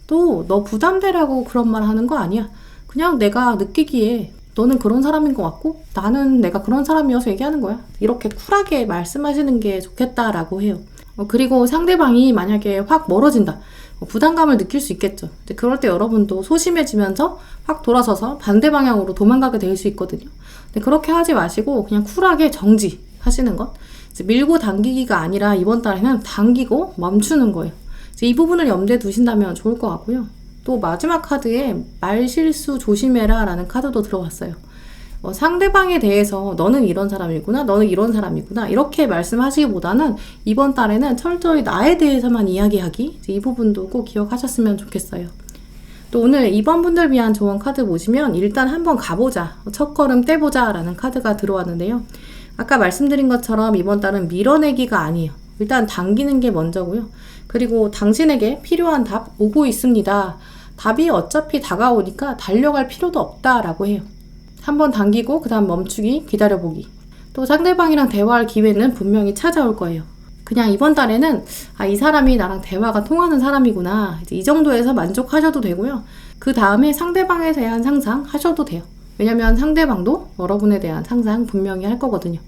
또 너 부담되라고 그런 말 하는 거 아니야. 그냥 내가 느끼기에 너는 그런 사람인 것 같고 나는 내가 그런 사람이어서 얘기하는 거야. 이렇게 쿨하게 말씀하시는 게 좋겠다라고 해요. 그리고 상대방이 만약에 확 멀어진다. 부담감을 느낄 수 있겠죠. 그럴 때 여러분도 소심해지면서 확 돌아서서 반대 방향으로 도망가게 될 수 있거든요. 근데 그렇게 하지 마시고 그냥 쿨하게 정지하시는 것. 이제 밀고 당기기가 아니라 이번 달에는 당기고 멈추는 거예요. 이제 이 부분을 염두에 두신다면 좋을 것 같고요. 또 마지막 카드에 말실수 조심해라 라는 카드도 들어왔어요. 상대방에 대해서 너는 이런 사람이구나, 너는 이런 사람이구나 이렇게 말씀하시기보다는 이번 달에는 철저히 나에 대해서만 이야기하기, 이 부분도 꼭 기억하셨으면 좋겠어요. 또 오늘 2번 분들 위한 조언 카드 보시면 일단 한번 가보자, 첫걸음 떼보자 라는 카드가 들어왔는데요. 아까 말씀드린 것처럼 이번 달은 밀어내기가 아니에요. 일단 당기는 게 먼저고요. 그리고 당신에게 필요한 답 오고 있습니다. 답이 어차피 다가오니까 달려갈 필요도 없다라고 해요. 한번 당기고 그 다음 멈추기, 기다려보기. 또 상대방이랑 대화할 기회는 분명히 찾아올 거예요. 그냥 이번 달에는 이 사람이 나랑 대화가 통하는 사람이구나. 이제 이 정도에서 만족하셔도 되고요. 그 다음에 상대방에 대한 상상 하셔도 돼요. 왜냐면 상대방도 여러분에 대한 상상 분명히 할 거거든요.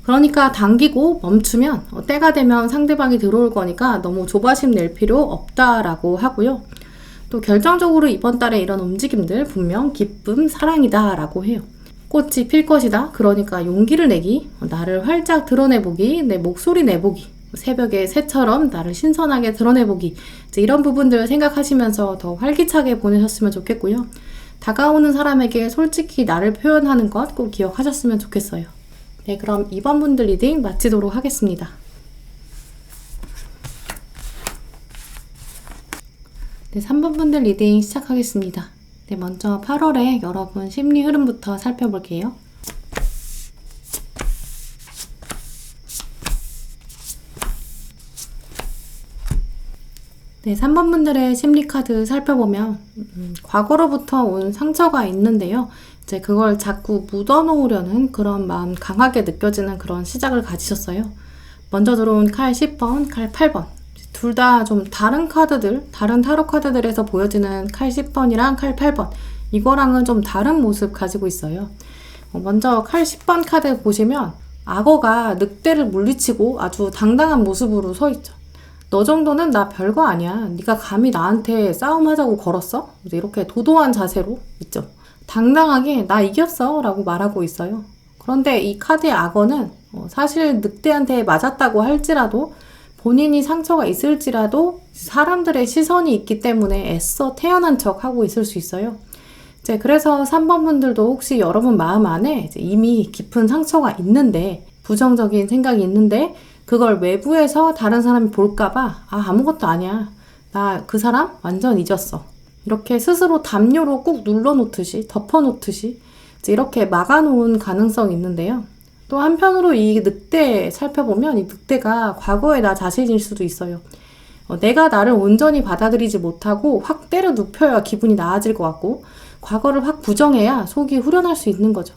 그러니까 당기고 멈추면 때가 되면 상대방이 들어올 거니까 너무 조바심 낼 필요 없다라고 하고요. 또 결정적으로 이번 달에 이런 움직임들 분명 기쁨, 사랑이다 라고 해요. 꽃이 필 것이다. 그러니까 용기를 내기, 나를 활짝 드러내보기, 내 목소리 내보기, 새벽의 새처럼 나를 신선하게 드러내보기, 이제 이런 부분들 생각하시면서 더 활기차게 보내셨으면 좋겠고요. 다가오는 사람에게 솔직히 나를 표현하는 것 꼭 기억하셨으면 좋겠어요. 네, 그럼 2번 분들 리딩 마치도록 하겠습니다. 네, 3번 분들 리딩 시작하겠습니다. 네, 먼저 8월에 여러분 심리 흐름부터 살펴볼게요. 네, 3번 분들의 심리 카드 살펴보면 과거로부터 온 상처가 있는데요. 이제 그걸 자꾸 묻어놓으려는 그런 마음 강하게 느껴지는 그런 시작을 가지셨어요. 먼저 들어온 칼 10번, 칼 8번. 둘 다 좀 다른 카드들, 다른 타로 카드들에서 보여지는 칼 10번이랑 칼 8번. 이거랑은 좀 다른 모습 가지고 있어요. 먼저 칼 10번 카드 보시면 악어가 늑대를 물리치고 아주 당당한 모습으로 서 있죠. 너 정도는 나 별거 아니야. 네가 감히 나한테 싸움하자고 걸었어? 이렇게 도도한 자세로 있죠. 당당하게 나 이겼어 라고 말하고 있어요. 그런데 이 카드의 악어는 사실 늑대한테 맞았다고 할지라도 본인이 상처가 있을지라도 사람들의 시선이 있기 때문에 애써 태어난 척 하고 있을 수 있어요. 이제 그래서 3번 분들도 혹시 여러분 마음 안에 이미 깊은 상처가 있는데, 부정적인 생각이 있는데 그걸 외부에서 다른 사람이 볼까봐 아무것도 아니야. 나 그 사람 완전 잊었어. 이렇게 스스로 담요로 꾹 눌러놓듯이, 덮어놓듯이 이렇게 막아놓은 가능성이 있는데요. 또 한편으로 이 늑대 살펴보면 이 늑대가 과거의 나 자신일 수도 있어요. 내가 나를 온전히 받아들이지 못하고 확 때려 눕혀야 기분이 나아질 것 같고, 과거를 확 부정해야 속이 후련할 수 있는 거죠.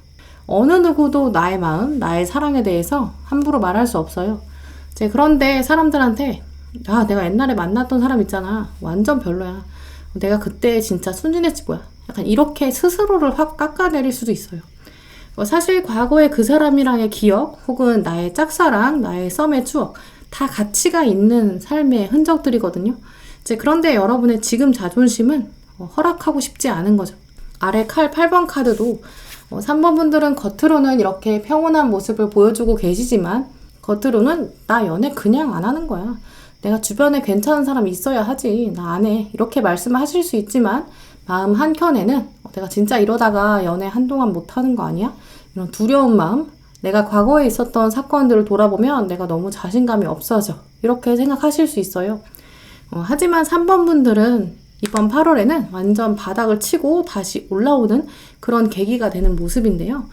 어느 누구도 나의 마음, 나의 사랑에 대해서 함부로 말할 수 없어요. 그런데 사람들한테 내가 옛날에 만났던 사람 있잖아. 완전 별로야. 내가 그때 진짜 순진했지 뭐야. 약간 이렇게 스스로를 확 깎아내릴 수도 있어요. 사실 과거의 그 사람이랑의 기억 혹은 나의 짝사랑, 나의 썸의 추억 다 가치가 있는 삶의 흔적들이거든요. 그런데 여러분의 지금 자존심은 허락하고 싶지 않은 거죠. 아래 칼 8번 카드도 3번 분들은 겉으로는 이렇게 평온한 모습을 보여주고 계시지만 겉으로는 나 연애 그냥 안 하는 거야. 내가 주변에 괜찮은 사람이 있어야 하지. 나 안 해. 이렇게 말씀하실 수 있지만 마음 한켠에는 내가 진짜 이러다가 연애 한동안 못하는 거 아니야? 이런 두려운 마음, 내가 과거에 있었던 사건들을 돌아보면 내가 너무 자신감이 없어져. 이렇게 생각하실 수 있어요. 하지만 3번 분들은 이번 8월에는 완전 바닥을 치고 다시 올라오는 그런 계기가 되는 모습인데요.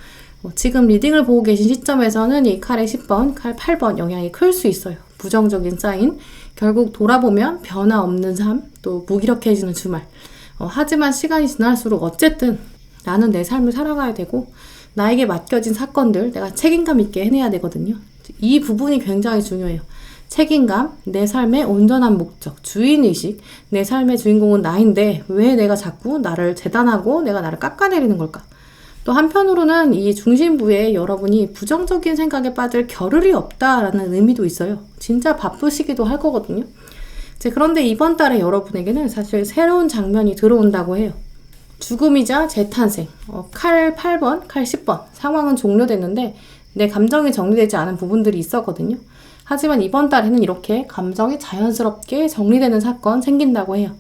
지금 리딩을 보고 계신 시점에서는 이 칼의 10번, 칼 8번 영향이 클 수 있어요. 부정적인 사인, 결국 돌아보면 변화 없는 삶, 또 무기력해지는 주말. 하지만 시간이 지날수록 어쨌든 나는 내 삶을 살아가야 되고 나에게 맡겨진 사건들 내가 책임감 있게 해내야 되거든요. 이 부분이 굉장히 중요해요. 책임감, 내 삶의 온전한 목적, 주인의식, 내 삶의 주인공은 나인데 왜 내가 자꾸 나를 재단하고 내가 나를 깎아내리는 걸까? 또 한편으로는 이 중심부에 여러분이 부정적인 생각에 빠질 겨를이 없다라는 의미도 있어요. 진짜 바쁘시기도 할 거거든요. 그런데 이번 달에 여러분에게는 사실 새로운 장면이 들어온다고 해요. 죽음이자 재탄생. 칼 8번, 칼 10번. 상황은 종료됐는데 내 감정이 정리되지 않은 부분들이 있었거든요. 하지만 이번 달에는 이렇게 감정이 자연스럽게 정리되는 사건 생긴다고 해요.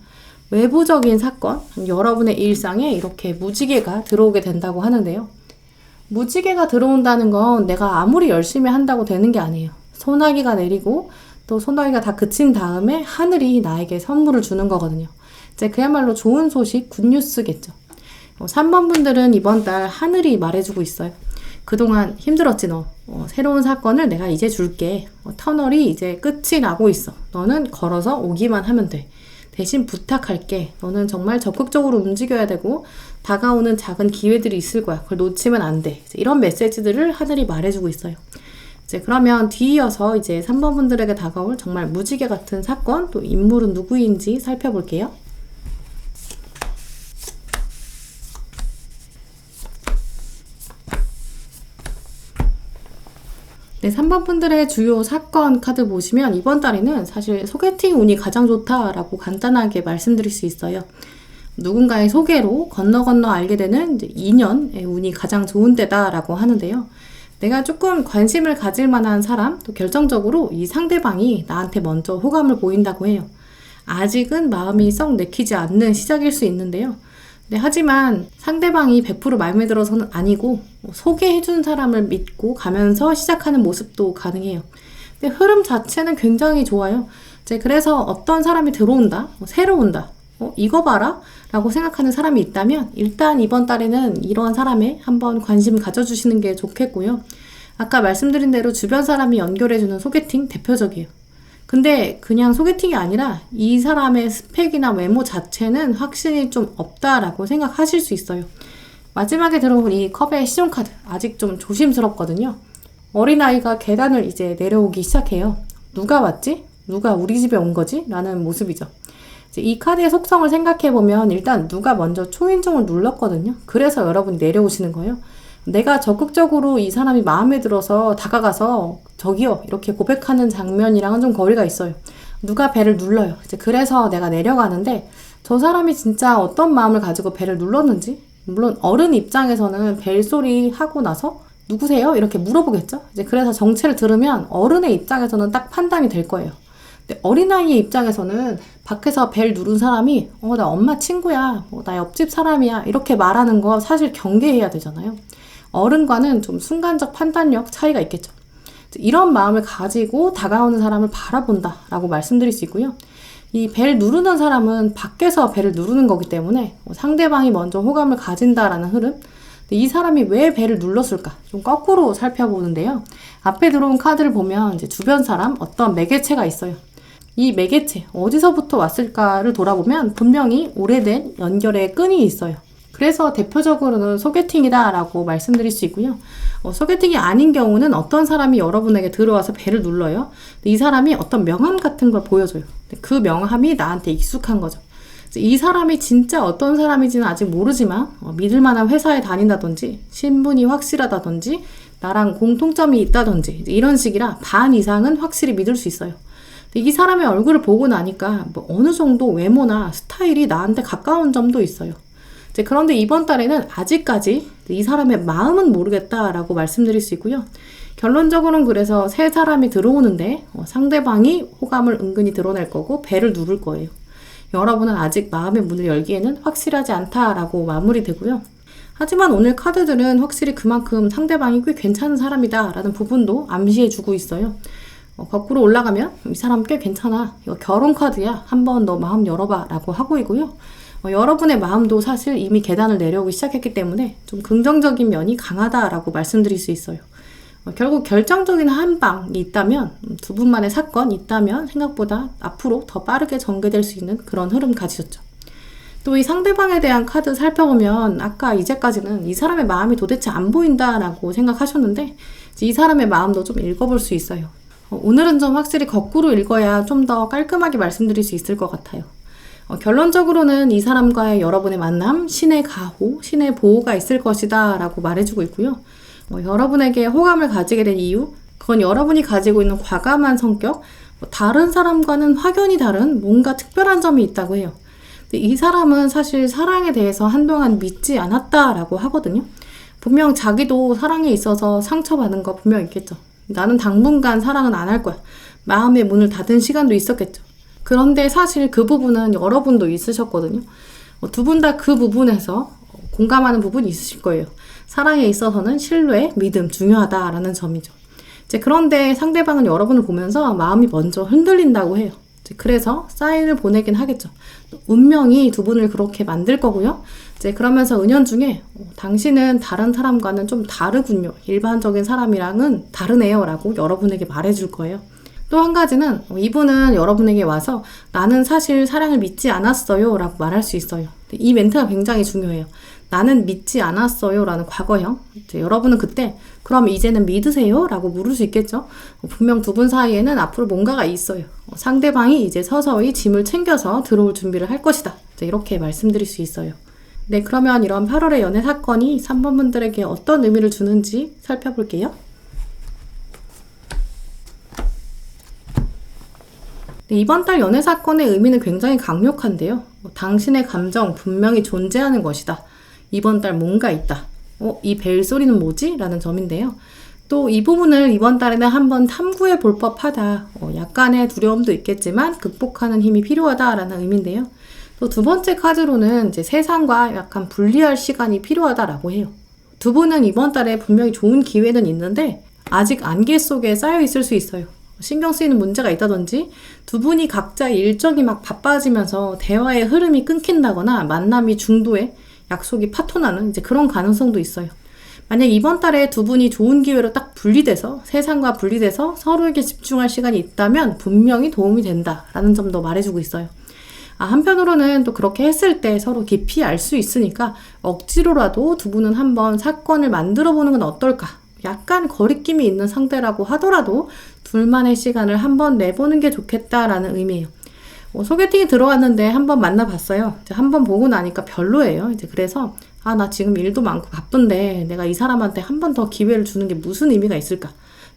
외부적인 사건, 여러분의 일상에 이렇게 무지개가 들어오게 된다고 하는데요. 무지개가 들어온다는 건 내가 아무리 열심히 한다고 되는 게 아니에요. 소나기가 내리고 또 소나기가 다 그친 다음에 하늘이 나에게 선물을 주는 거거든요. 그야말로 좋은 소식, 굿뉴스겠죠. 3번 분들은 이번 달 하늘이 말해주고 있어요. 그동안 힘들었지 너. 새로운 사건을 내가 이제 줄게. 터널이 이제 끝이 나고 있어. 너는 걸어서 오기만 하면 돼. 대신 부탁할게. 너는 정말 적극적으로 움직여야 되고 다가오는 작은 기회들이 있을 거야. 그걸 놓치면 안 돼. 이런 메시지들을 하늘이 말해주고 있어요. 그러면 뒤이어서 이제 3번 분들에게 다가올 정말 무지개 같은 사건, 또 인물은 누구인지 살펴볼게요. 네, 3번 분들의 주요 사건 카드 보시면 이번 달에는 사실 소개팅 운이 가장 좋다라고 간단하게 말씀드릴 수 있어요. 누군가의 소개로 건너 알게 되는 이제 인연의 운이 가장 좋은 때다라고 하는데요. 내가 조금 관심을 가질 만한 사람, 또 결정적으로 이 상대방이 나한테 먼저 호감을 보인다고 해요. 아직은 마음이 썩 내키지 않는 시작일 수 있는데요. 네, 하지만 상대방이 100% 마음에 들어서는 아니고 소개해준 사람을 믿고 가면서 시작하는 모습도 가능해요. 근데 흐름 자체는 굉장히 좋아요. 그래서 어떤 사람이 들어온다, 새로 온다, 이거 봐라 라고 생각하는 사람이 있다면 일단 이번 달에는 이런 사람에 한번 관심 가져주시는 게 좋겠고요. 아까 말씀드린 대로 주변 사람이 연결해주는 소개팅 대표적이에요. 근데 그냥 소개팅이 아니라 이 사람의 스펙이나 외모 자체는 확신이 좀 없다라고 생각하실 수 있어요. 마지막에 들어온 이 컵의 신용카드 아직 좀 조심스럽거든요. 어린아이가 계단을 이제 내려오기 시작해요. 누가 왔지? 누가 우리 집에 온 거지? 라는 모습이죠. 이 카드의 속성을 생각해보면 일단 누가 먼저 초인종을 눌렀거든요. 그래서 여러분이 내려오시는 거예요. 내가 적극적으로 이 사람이 마음에 들어서 다가가서 저기요 이렇게 고백하는 장면이랑은 좀 거리가 있어요. 누가 벨을 눌러요. 그래서 내가 내려가는데 저 사람이 진짜 어떤 마음을 가지고 벨을 눌렀는지, 물론 어른 입장에서는 벨 소리 하고 나서 누구세요? 이렇게 물어보겠죠. 그래서 정체를 들으면 어른의 입장에서는 딱 판단이 될 거예요. 근데 어린아이의 입장에서는 밖에서 벨 누른 사람이 나 엄마 친구야, 나 옆집 사람이야 이렇게 말하는 거 사실 경계해야 되잖아요. 어른과는 좀 순간적 판단력 차이가 있겠죠. 이런 마음을 가지고 다가오는 사람을 바라본다 라고 말씀드릴 수 있고요. 이 벨 누르는 사람은 밖에서 벨을 누르는 거기 때문에 상대방이 먼저 호감을 가진다라는 흐름. 이 사람이 왜 벨을 눌렀을까? 좀 거꾸로 살펴보는데요. 앞에 들어온 카드를 보면 이제 주변 사람 어떤 매개체가 있어요. 이 매개체 어디서부터 왔을까를 돌아보면 분명히 오래된 연결의 끈이 있어요. 그래서 대표적으로는 소개팅이다 라고 말씀드릴 수 있고요. 소개팅이 아닌 경우는 어떤 사람이 여러분에게 들어와서 벨을 눌러요. 이 사람이 어떤 명함 같은 걸 보여줘요. 그 명함이 나한테 익숙한 거죠. 이 사람이 진짜 어떤 사람인지는 아직 모르지만 믿을 만한 회사에 다닌다든지 신분이 확실하다든지 나랑 공통점이 있다든지 이런 식이라 반 이상은 확실히 믿을 수 있어요. 이 사람의 얼굴을 보고 나니까 어느 정도 외모나 스타일이 나한테 가까운 점도 있어요. 그런데 이번 달에는 아직까지 이 사람의 마음은 모르겠다라고 말씀드릴 수 있고요. 결론적으로는 그래서 새 사람이 들어오는데 상대방이 호감을 은근히 드러낼 거고 벨을 누를 거예요. 여러분은 아직 마음의 문을 열기에는 확실하지 않다라고 마무리되고요. 하지만 오늘 카드들은 확실히 그만큼 상대방이 꽤 괜찮은 사람이다 라는 부분도 암시해주고 있어요. 거꾸로 올라가면 이 사람 꽤 괜찮아. 이거 결혼 카드야. 한번 너 마음 열어봐 라고 하고 있고요. 여러분의 마음도 사실 이미 계단을 내려오기 시작했기 때문에 좀 긍정적인 면이 강하다라고 말씀드릴 수 있어요. 결국 결정적인 한 방이 있다면, 두 분만의 사건이 있다면 생각보다 앞으로 더 빠르게 전개될 수 있는 그런 흐름 가지셨죠. 또 이 상대방에 대한 카드 살펴보면 아까 이제까지는 이 사람의 마음이 도대체 안 보인다라고 생각하셨는데 이 사람의 마음도 좀 읽어볼 수 있어요. 오늘은 좀 확실히 거꾸로 읽어야 좀 더 깔끔하게 말씀드릴 수 있을 것 같아요. 결론적으로는 이 사람과의 여러분의 만남, 신의 가호, 신의 보호가 있을 것이다 라고 말해주고 있고요. 여러분에게 호감을 가지게 된 이유, 그건 여러분이 가지고 있는 과감한 성격, 다른 사람과는 확연히 다른 뭔가 특별한 점이 있다고 해요. 근데 이 사람은 사실 사랑에 대해서 한동안 믿지 않았다라고 하거든요. 분명 자기도 사랑에 있어서 상처받은 거 분명 있겠죠. 나는 당분간 사랑은 안 할 거야. 마음의 문을 닫은 시간도 있었겠죠. 그런데 사실 그 부분은 여러분도 있으셨거든요. 두 분 다 그 부분에서 공감하는 부분이 있으실 거예요. 사랑에 있어서는 신뢰, 믿음 중요하다라는 점이죠. 그런데 상대방은 여러분을 보면서 마음이 먼저 흔들린다고 해요. 그래서 사인을 보내긴 하겠죠. 운명이 두 분을 그렇게 만들 거고요. 그러면서 은연중에 당신은 다른 사람과는 좀 다르군요. 일반적인 사람이랑은 다르네요 라고 여러분에게 말해줄 거예요. 또 한 가지는 이분은 여러분에게 와서 나는 사실 사랑을 믿지 않았어요 라고 말할 수 있어요. 이 멘트가 굉장히 중요해요. 나는 믿지 않았어요 라는 과거형. 여러분은 그때 그럼 이제는 믿으세요? 라고 물을 수 있겠죠. 분명 두 분 사이에는 앞으로 뭔가가 있어요. 상대방이 이제 서서히 짐을 챙겨서 들어올 준비를 할 것이다. 이렇게 말씀드릴 수 있어요. 네, 그러면 이런 8월의 연애 사건이 3번 분들에게 어떤 의미를 주는지 살펴볼게요. 네, 이번 달 연애 사건의 의미는 굉장히 강력한데요. 당신의 감정 분명히 존재하는 것이다. 이번 달 뭔가 있다. 이 벨소리는 뭐지? 라는 점인데요. 또 이 부분을 이번 달에는 한번 탐구해 볼 법하다. 약간의 두려움도 있겠지만 극복하는 힘이 필요하다라는 의미인데요. 또 두 번째 카드로는 이제 세상과 약간 분리할 시간이 필요하다라고 해요. 두 분은 이번 달에 분명히 좋은 기회는 있는데 아직 안개 속에 쌓여 있을 수 있어요. 신경 쓰이는 문제가 있다든지 두 분이 각자 일정이 막 바빠지면서 대화의 흐름이 끊긴다거나 만남이 중도에 약속이 파토나는 이제 그런 가능성도 있어요. 만약 이번 달에 두 분이 좋은 기회로 딱 분리돼서 세상과 분리돼서 서로에게 집중할 시간이 있다면 분명히 도움이 된다라는 점도 말해주고 있어요. 한편으로는 또 그렇게 했을 때 서로 깊이 알 수 있으니까 억지로라도 두 분은 한번 사건을 만들어 보는 건 어떨까? 약간 거리낌이 있는 상대라고 하더라도 둘만의 시간을 한번 내보는 게 좋겠다라는 의미예요. 소개팅이 들어왔는데 한번 만나봤어요. 한번 보고 나니까 별로예요. 그래서 나 지금 일도 많고 바쁜데 내가 이 사람한테 한 번 더 기회를 주는 게 무슨 의미가 있을까?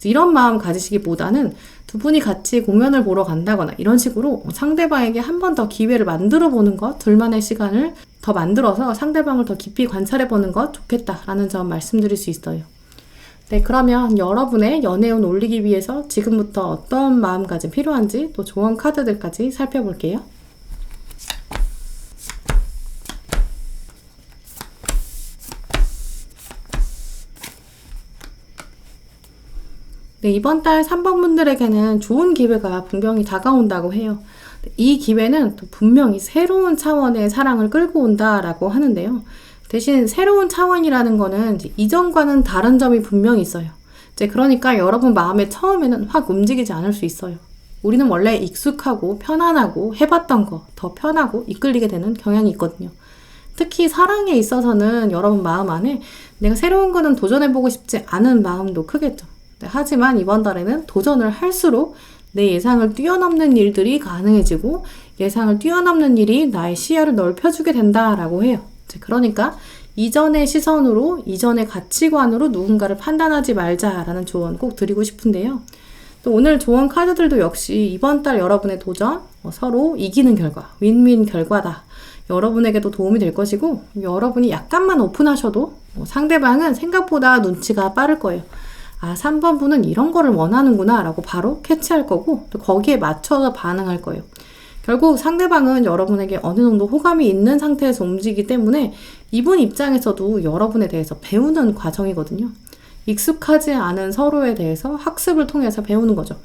이런 마음 가지시기보다는 두 분이 같이 공연을 보러 간다거나 이런 식으로 상대방에게 한 번 더 기회를 만들어 보는 것, 둘만의 시간을 더 만들어서 상대방을 더 깊이 관찰해 보는 것 좋겠다라는 점 말씀드릴 수 있어요. 네, 그러면 여러분의 연애운 올리기 위해서 지금부터 어떤 마음가짐 필요한지 또 조언 카드들까지 살펴볼게요. 네, 이번 달 3번 분들에게는 좋은 기회가 분명히 다가온다고 해요. 이 기회는 또 분명히 새로운 차원의 사랑을 끌고 온다라고 하는데요. 대신 새로운 차원이라는 거는 이전과는 다른 점이 분명히 있어요. 그러니까 여러분 마음에 처음에는 확 움직이지 않을 수 있어요. 우리는 원래 익숙하고 편안하고 해봤던 거 더 편하고 이끌리게 되는 경향이 있거든요. 특히 사랑에 있어서는 여러분 마음 안에 내가 새로운 거는 도전해보고 싶지 않은 마음도 크겠죠. 하지만 이번 달에는 도전을 할수록 내 예상을 뛰어넘는 일들이 가능해지고 예상을 뛰어넘는 일이 나의 시야를 넓혀주게 된다라고 해요. 그러니까 이전의 시선으로, 이전의 가치관으로 누군가를 판단하지 말자라는 조언 꼭 드리고 싶은데요. 또 오늘 조언 카드들도 역시 이번 달 여러분의 도전, 서로 이기는 결과, 윈윈 결과다. 여러분에게도 도움이 될 것이고 여러분이 약간만 오픈하셔도 상대방은 생각보다 눈치가 빠를 거예요. 3번 분은 이런 거를 원하는구나 라고 바로 캐치할 거고 또 거기에 맞춰서 반응할 거예요. 결국 상대방은 여러분에게 어느 정도 호감이 있는 상태에서 움직이기 때문에 이분 입장에서도 여러분에 대해서 배우는 과정이거든요. 익숙하지 않은 서로에 대해서 학습을 통해서 배우는 거죠.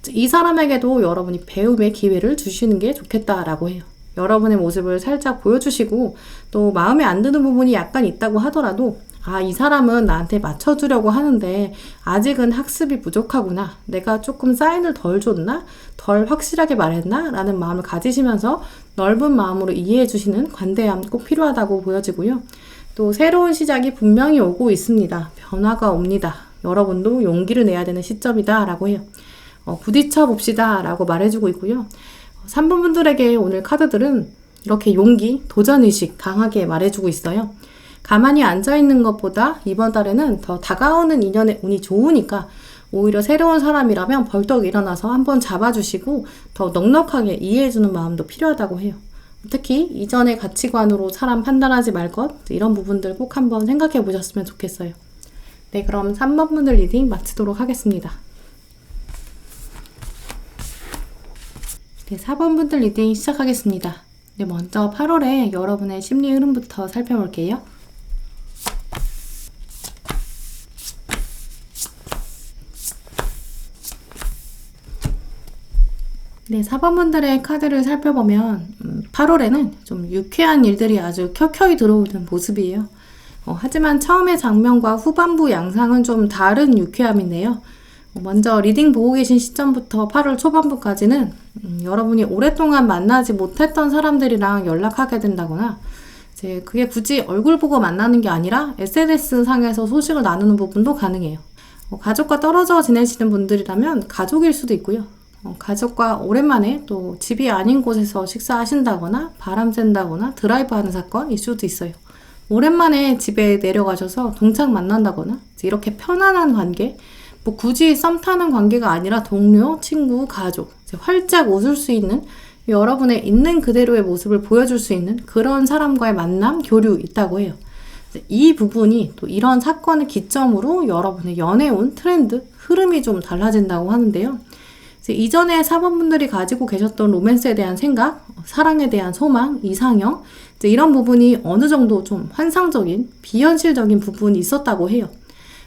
이 사람에게도 여러분이 배움의 기회를 주시는 게 좋겠다라고 해요. 여러분의 모습을 살짝 보여주시고 또 마음에 안 드는 부분이 약간 있다고 하더라도 이 사람은 나한테 맞춰주려고 하는데 아직은 학습이 부족하구나. 내가 조금 사인을 덜 줬나? 덜 확실하게 말했나? 라는 마음을 가지시면서 넓은 마음으로 이해해 주시는 관대함 꼭 필요하다고 보여지고요. 또 새로운 시작이 분명히 오고 있습니다. 변화가 옵니다. 여러분도 용기를 내야 되는 시점이다 라고 해요. 부딪혀 봅시다 라고 말해주고 있고요. 3번 분들에게 오늘 카드들은 이렇게 용기, 도전의식 강하게 말해주고 있어요. 가만히 앉아있는 것보다 이번 달에는 더 다가오는 인연의 운이 좋으니까 오히려 새로운 사람이라면 벌떡 일어나서 한번 잡아주시고 더 넉넉하게 이해해주는 마음도 필요하다고 해요. 특히 이전의 가치관으로 사람 판단하지 말 것, 이런 부분들 꼭 한번 생각해 보셨으면 좋겠어요. 네, 그럼 3번 분들 리딩 마치도록 하겠습니다. 네, 4번 분들 리딩 시작하겠습니다. 네, 먼저 8월에 여러분의 심리 흐름부터 살펴볼게요. 네, 4번 분들의 카드를 살펴보면 8월에는 좀 유쾌한 일들이 아주 켜켜이 들어오는 모습이에요. 하지만 처음의 장면과 후반부 양상은 좀 다른 유쾌함인데요. 먼저 리딩 보고 계신 시점부터 8월 초반부까지는 여러분이 오랫동안 만나지 못했던 사람들이랑 연락하게 된다거나 이제 그게 굳이 얼굴 보고 만나는 게 아니라 SNS 상에서 소식을 나누는 부분도 가능해요. 가족과 떨어져 지내시는 분들이라면 가족일 수도 있고요. 가족과 오랜만에 또 집이 아닌 곳에서 식사하신다거나 바람 쐰다거나 드라이브 하는 사건일 수도 있어요. 오랜만에 집에 내려가셔서 동창 만난다거나 이렇게 편안한 관계, 뭐 굳이 썸 타는 관계가 아니라 동료, 친구, 가족, 활짝 웃을 수 있는 여러분의 있는 그대로의 모습을 보여줄 수 있는 그런 사람과의 만남, 교류 있다고 해요. 이 부분이 또 이런 사건을 기점으로 여러분의 연애운, 트렌드, 흐름이 좀 달라진다고 하는데요. 이전에 4번분들이 가지고 계셨던 로맨스에 대한 생각, 사랑에 대한 소망, 이상형, 이런 부분이 어느 정도 좀 환상적인, 비현실적인 부분이 있었다고 해요.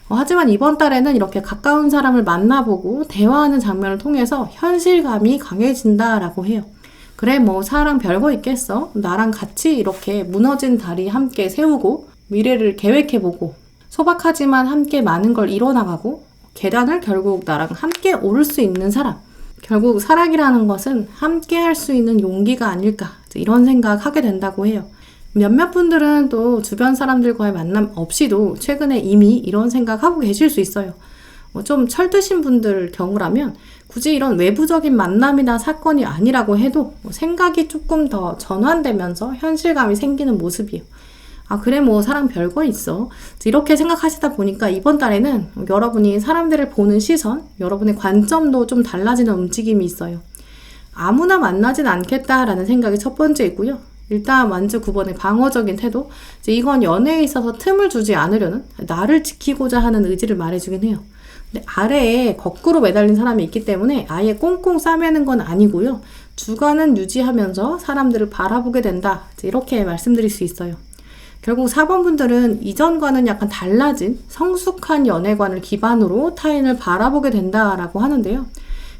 하지만 이번 달에는 이렇게 가까운 사람을 만나보고 대화하는 장면을 통해서 현실감이 강해진다라고 해요. 그래, 뭐 사랑 별거 있겠어? 나랑 같이 이렇게 무너진 다리 함께 세우고 미래를 계획해보고 소박하지만 함께 많은 걸 이뤄나가고 계단을 결국 나랑 함께 오를 수 있는 사람. 결국 사랑이라는 것은 함께 할 수 있는 용기가 아닐까, 이런 생각하게 된다고 해요. 몇몇 분들은 또 주변 사람들과의 만남 없이도 최근에 이미 이런 생각하고 계실 수 있어요. 좀 철드신 분들 경우라면 굳이 이런 외부적인 만남이나 사건이 아니라고 해도 생각이 조금 더 전환되면서 현실감이 생기는 모습이에요. 그래, 뭐 사람 별거 있어. 이렇게 생각하시다 보니까 이번 달에는 여러분이 사람들을 보는 시선, 여러분의 관점도 좀 달라지는 움직임이 있어요. 아무나 만나진 않겠다라는 생각이 첫 번째이고요. 일단 완주 9번의 방어적인 태도, 이건 연애에 있어서 틈을 주지 않으려는 나를 지키고자 하는 의지를 말해주긴 해요. 근데 아래에 거꾸로 매달린 사람이 있기 때문에 아예 꽁꽁 싸매는 건 아니고요. 주관은 유지하면서 사람들을 바라보게 된다. 이렇게 말씀드릴 수 있어요. 결국 4번 분들은 이전과는 약간 달라진 성숙한 연애관을 기반으로 타인을 바라보게 된다라고 하는데요.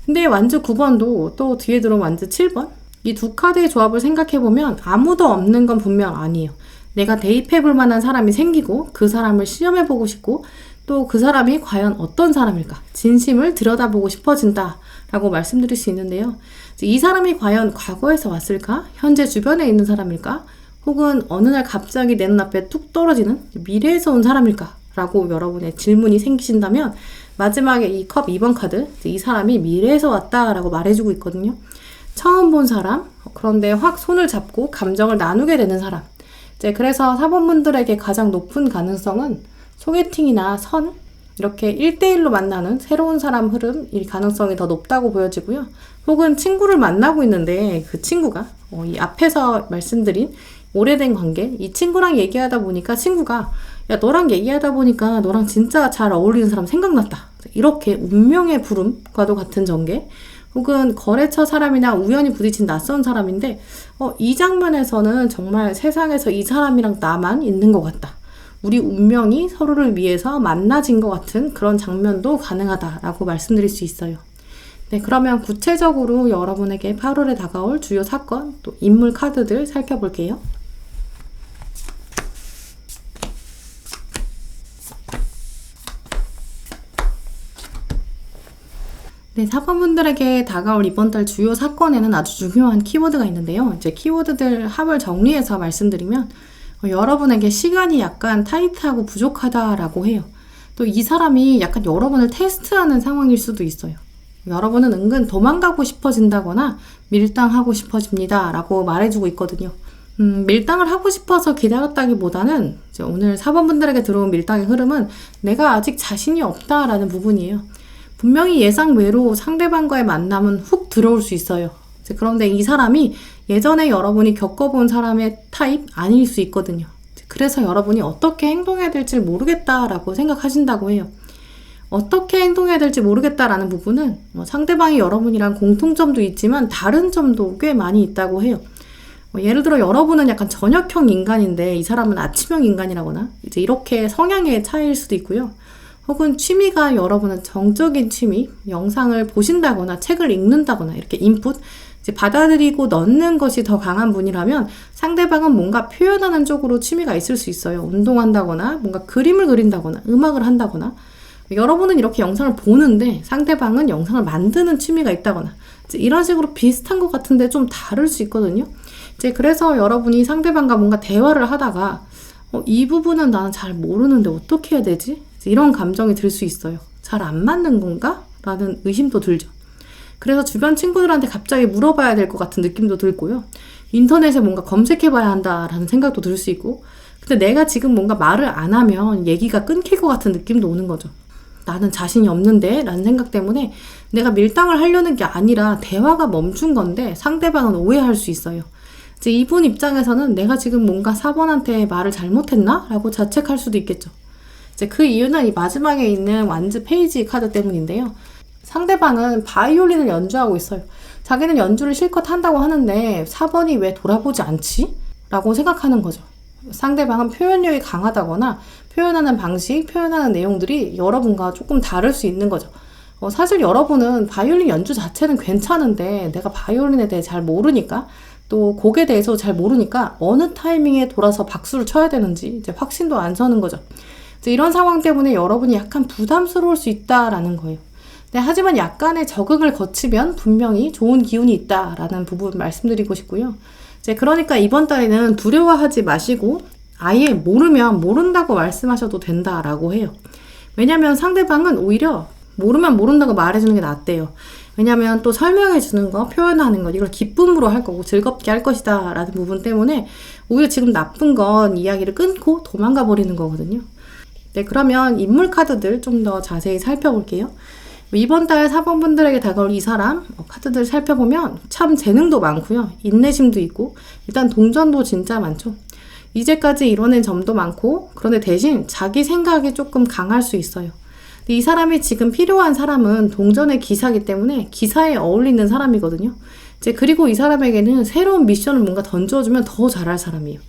근데 완주 9번도 또 뒤에 들어온 완주 7번? 이 두 카드의 조합을 생각해보면 아무도 없는 건 분명 아니에요. 내가 대입해볼 만한 사람이 생기고 그 사람을 시험해보고 싶고 또 그 사람이 과연 어떤 사람일까? 진심을 들여다보고 싶어진다 라고 말씀드릴 수 있는데요. 이 사람이 과연 과거에서 왔을까? 현재 주변에 있는 사람일까? 혹은 어느 날 갑자기 내 눈앞에 툭 떨어지는 미래에서 온 사람일까? 라고 여러분의 질문이 생기신다면 마지막에 이 컵 2번 카드, 이 사람이 미래에서 왔다라고 말해주고 있거든요. 처음 본 사람, 그런데 확 손을 잡고 감정을 나누게 되는 사람. 그래서 4번분들에게 가장 높은 가능성은 소개팅이나 선, 이렇게 1대1로 만나는 새로운 사람 흐름, 이 가능성이 더 높다고 보여지고요. 혹은 친구를 만나고 있는데 그 친구가 이 앞에서 말씀드린 오래된 관계, 이 친구랑 얘기하다 보니까 친구가 야, 너랑 얘기하다 보니까 너랑 진짜 잘 어울리는 사람 생각났다. 이렇게 운명의 부름과도 같은 전개, 혹은 거래처 사람이나 우연히 부딪힌 낯선 사람인데 이 장면에서는 정말 세상에서 이 사람이랑 나만 있는 것 같다. 우리 운명이 서로를 위해서 만나진 것 같은 그런 장면도 가능하다라고 말씀드릴 수 있어요. 네, 그러면 구체적으로 여러분에게 8월에 다가올 주요 사건, 또 인물 카드들 살펴볼게요. 네, 사건분들에게 다가올 이번 달 주요 사건에는 아주 중요한 키워드가 있는데요. 이제 키워드들 합을 정리해서 말씀드리면 여러분에게 시간이 약간 타이트하고 부족하다라고 해요. 또 이 사람이 약간 여러분을 테스트하는 상황일 수도 있어요. 여러분은 은근 도망가고 싶어진다거나 밀당하고 싶어집니다 라고 말해주고 있거든요. 밀당을 하고 싶어서 기다렸다기보다는 이제 오늘 사번분들에게 들어온 밀당의 흐름은 내가 아직 자신이 없다라는 부분이에요. 분명히 예상 외로 상대방과의 만남은 훅 들어올 수 있어요. 그런데 이 사람이 예전에 여러분이 겪어본 사람의 타입 아닐 수 있거든요. 그래서 여러분이 어떻게 행동해야 될지 모르겠다라고 생각하신다고 해요. 어떻게 행동해야 될지 모르겠다라는 부분은 상대방이 여러분이랑 공통점도 있지만 다른 점도 꽤 많이 있다고 해요. 예를 들어 여러분은 약간 저녁형 인간인데 이 사람은 아침형 인간이라거나 이제 이렇게 성향의 차이일 수도 있고요. 혹은 취미가 여러분은 정적인 취미, 영상을 보신다거나 책을 읽는다거나 이렇게 인풋, 이제 받아들이고 넣는 것이 더 강한 분이라면 상대방은 뭔가 표현하는 쪽으로 취미가 있을 수 있어요. 운동한다거나 뭔가 그림을 그린다거나 음악을 한다거나 여러분은 이렇게 영상을 보는데 상대방은 영상을 만드는 취미가 있다거나 이제 이런 식으로 비슷한 것 같은데 좀 다를 수 있거든요. 이제 그래서 여러분이 상대방과 뭔가 대화를 하다가 이 부분은 나는 잘 모르는데 어떻게 해야 되지? 이런 감정이 들 수 있어요. 잘 안 맞는 건가? 라는 의심도 들죠. 그래서 주변 친구들한테 갑자기 물어봐야 될 것 같은 느낌도 들고요. 인터넷에 뭔가 검색해봐야 한다라는 생각도 들 수 있고 근데 내가 지금 뭔가 말을 안 하면 얘기가 끊길 것 같은 느낌도 오는 거죠. 나는 자신이 없는데? 라는 생각 때문에 내가 밀당을 하려는 게 아니라 대화가 멈춘 건데 상대방은 오해할 수 있어요. 이제 이분 입장에서는 내가 지금 뭔가 4번한테 말을 잘못했나? 라고 자책할 수도 있겠죠. 이제 그 이유는 이 마지막에 있는 완즈 페이지 카드 때문인데요. 상대방은 바이올린을 연주하고 있어요. 자기는 연주를 실컷 한다고 하는데 4번이 왜 돌아보지 않지? 라고 생각하는 거죠. 상대방은 표현력이 강하다거나 표현하는 방식, 표현하는 내용들이 여러분과 조금 다를 수 있는 거죠. 사실 여러분은 바이올린 연주 자체는 괜찮은데 내가 바이올린에 대해 잘 모르니까 또 곡에 대해서 잘 모르니까 어느 타이밍에 돌아서 박수를 쳐야 되는지 이제 확신도 안 서는 거죠. 이런 상황 때문에 여러분이 약간 부담스러울 수 있다라는 거예요. 네, 하지만 약간의 적응을 거치면 분명히 좋은 기운이 있다라는 부분 말씀드리고 싶고요. 그러니까 이번 달에는 두려워하지 마시고 아예 모르면 모른다고 말씀하셔도 된다라고 해요. 왜냐면 상대방은 오히려 모르면 모른다고 말해주는 게 낫대요. 왜냐면 또 설명해주는 거, 표현하는 거 이걸 기쁨으로 할 거고 즐겁게 할 것이다 라는 부분 때문에 오히려 지금 나쁜 건 이야기를 끊고 도망가 버리는 거거든요. 네, 그러면 인물 카드들 좀 더 자세히 살펴볼게요. 이번 달 4번분들에게 다가올 이 사람 카드들 살펴보면 참 재능도 많고요. 인내심도 있고 일단 동전도 진짜 많죠. 이제까지 이뤄낸 점도 많고 그런데 대신 자기 생각이 조금 강할 수 있어요. 근데 이 사람이 지금 필요한 사람은 동전의 기사이기 때문에 기사에 어울리는 사람이거든요. 그리고 이 사람에게는 새로운 미션을 뭔가 던져주면 더 잘할 사람이에요.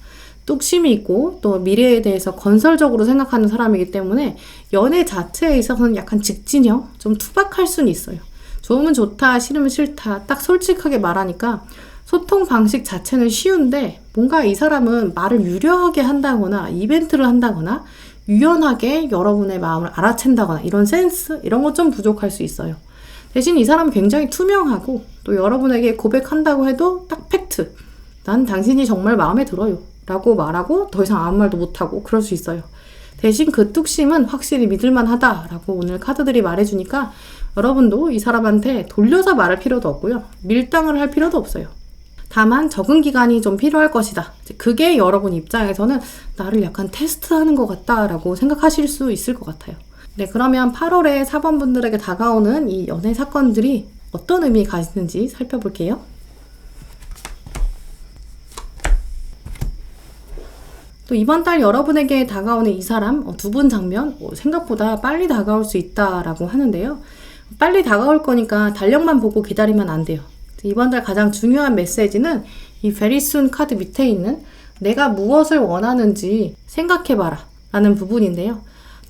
뚝심이 있고 또 미래에 대해서 건설적으로 생각하는 사람이기 때문에 연애 자체에 있어서는 약간 직진형, 좀 투박할 수는 있어요. 좋으면 좋다, 싫으면 싫다 딱 솔직하게 말하니까 소통 방식 자체는 쉬운데 뭔가 이 사람은 말을 유려하게 한다거나 이벤트를 한다거나 유연하게 여러분의 마음을 알아챈다거나 이런 센스 이런 거 좀 부족할 수 있어요. 대신 이 사람은 굉장히 투명하고 또 여러분에게 고백한다고 해도 딱 팩트 난 당신이 정말 마음에 들어요 라고 말하고 더 이상 아무 말도 못하고 그럴 수 있어요. 대신 그 뚝심은 확실히 믿을만 하다라고 오늘 카드들이 말해주니까 여러분도 이 사람한테 돌려서 말할 필요도 없고요. 밀당을 할 필요도 없어요. 다만 적응 기간이 좀 필요할 것이다. 그게 여러분 입장에서는 나를 약간 테스트하는 것 같다라고 생각하실 수 있을 것 같아요. 네, 그러면 8월에 4번분들에게 다가오는 이 연애 사건들이 어떤 의미 가지는지 살펴볼게요. 또 이번 달 여러분에게 다가오는 이 사람 두 분 장면 생각보다 빨리 다가올 수 있다라고 하는데요. 빨리 다가올 거니까 달력만 보고 기다리면 안 돼요. 이번 달 가장 중요한 메시지는 이 very soon 카드 밑에 있는 내가 무엇을 원하는지 생각해봐라 라는 부분인데요.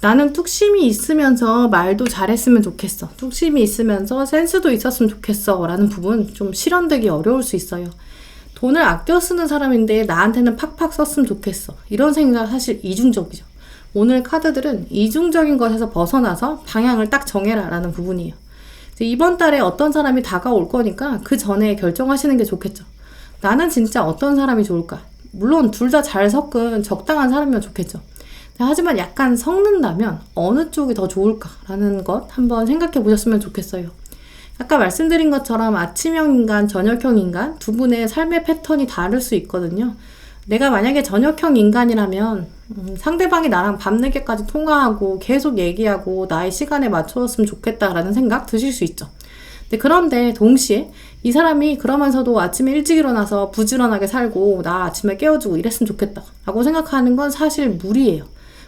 나는 뚝심이 있으면서 말도 잘했으면 좋겠어. 뚝심이 있으면서 센스도 있었으면 좋겠어 라는 부분 좀 실현되기 어려울 수 있어요. 돈을 아껴 쓰는 사람인데 나한테는 팍팍 썼으면 좋겠어. 이런 생각 사실 이중적이죠. 오늘 카드들은 이중적인 것에서 벗어나서 방향을 딱 정해라 라는 부분이에요. 이번 달에 어떤 사람이 다가올 거니까 그 전에 결정하시는 게 좋겠죠. 나는 진짜 어떤 사람이 좋을까? 물론 둘 다 잘 섞은 적당한 사람이면 좋겠죠. 하지만 약간 섞는다면 어느 쪽이 더 좋을까라는 것 한번 생각해 보셨으면 좋겠어요. 아까 말씀드린 것처럼 아침형 인간, 저녁형 인간 두 분의 삶의 패턴이 다를 수 있거든요. 내가 만약에 저녁형 인간이라면 상대방이 나랑 밤늦게까지 통화하고 계속 얘기하고 나의 시간에 맞춰줬으면 좋겠다라는 생각 드실 수 있죠. 그런데 동시에 이 사람이 그러면서도 아침에 일찍 일어나서 부지런하게 살고 나 아침에 깨워주고 이랬으면 좋겠다 라고 생각하는 건 사실 무리예요.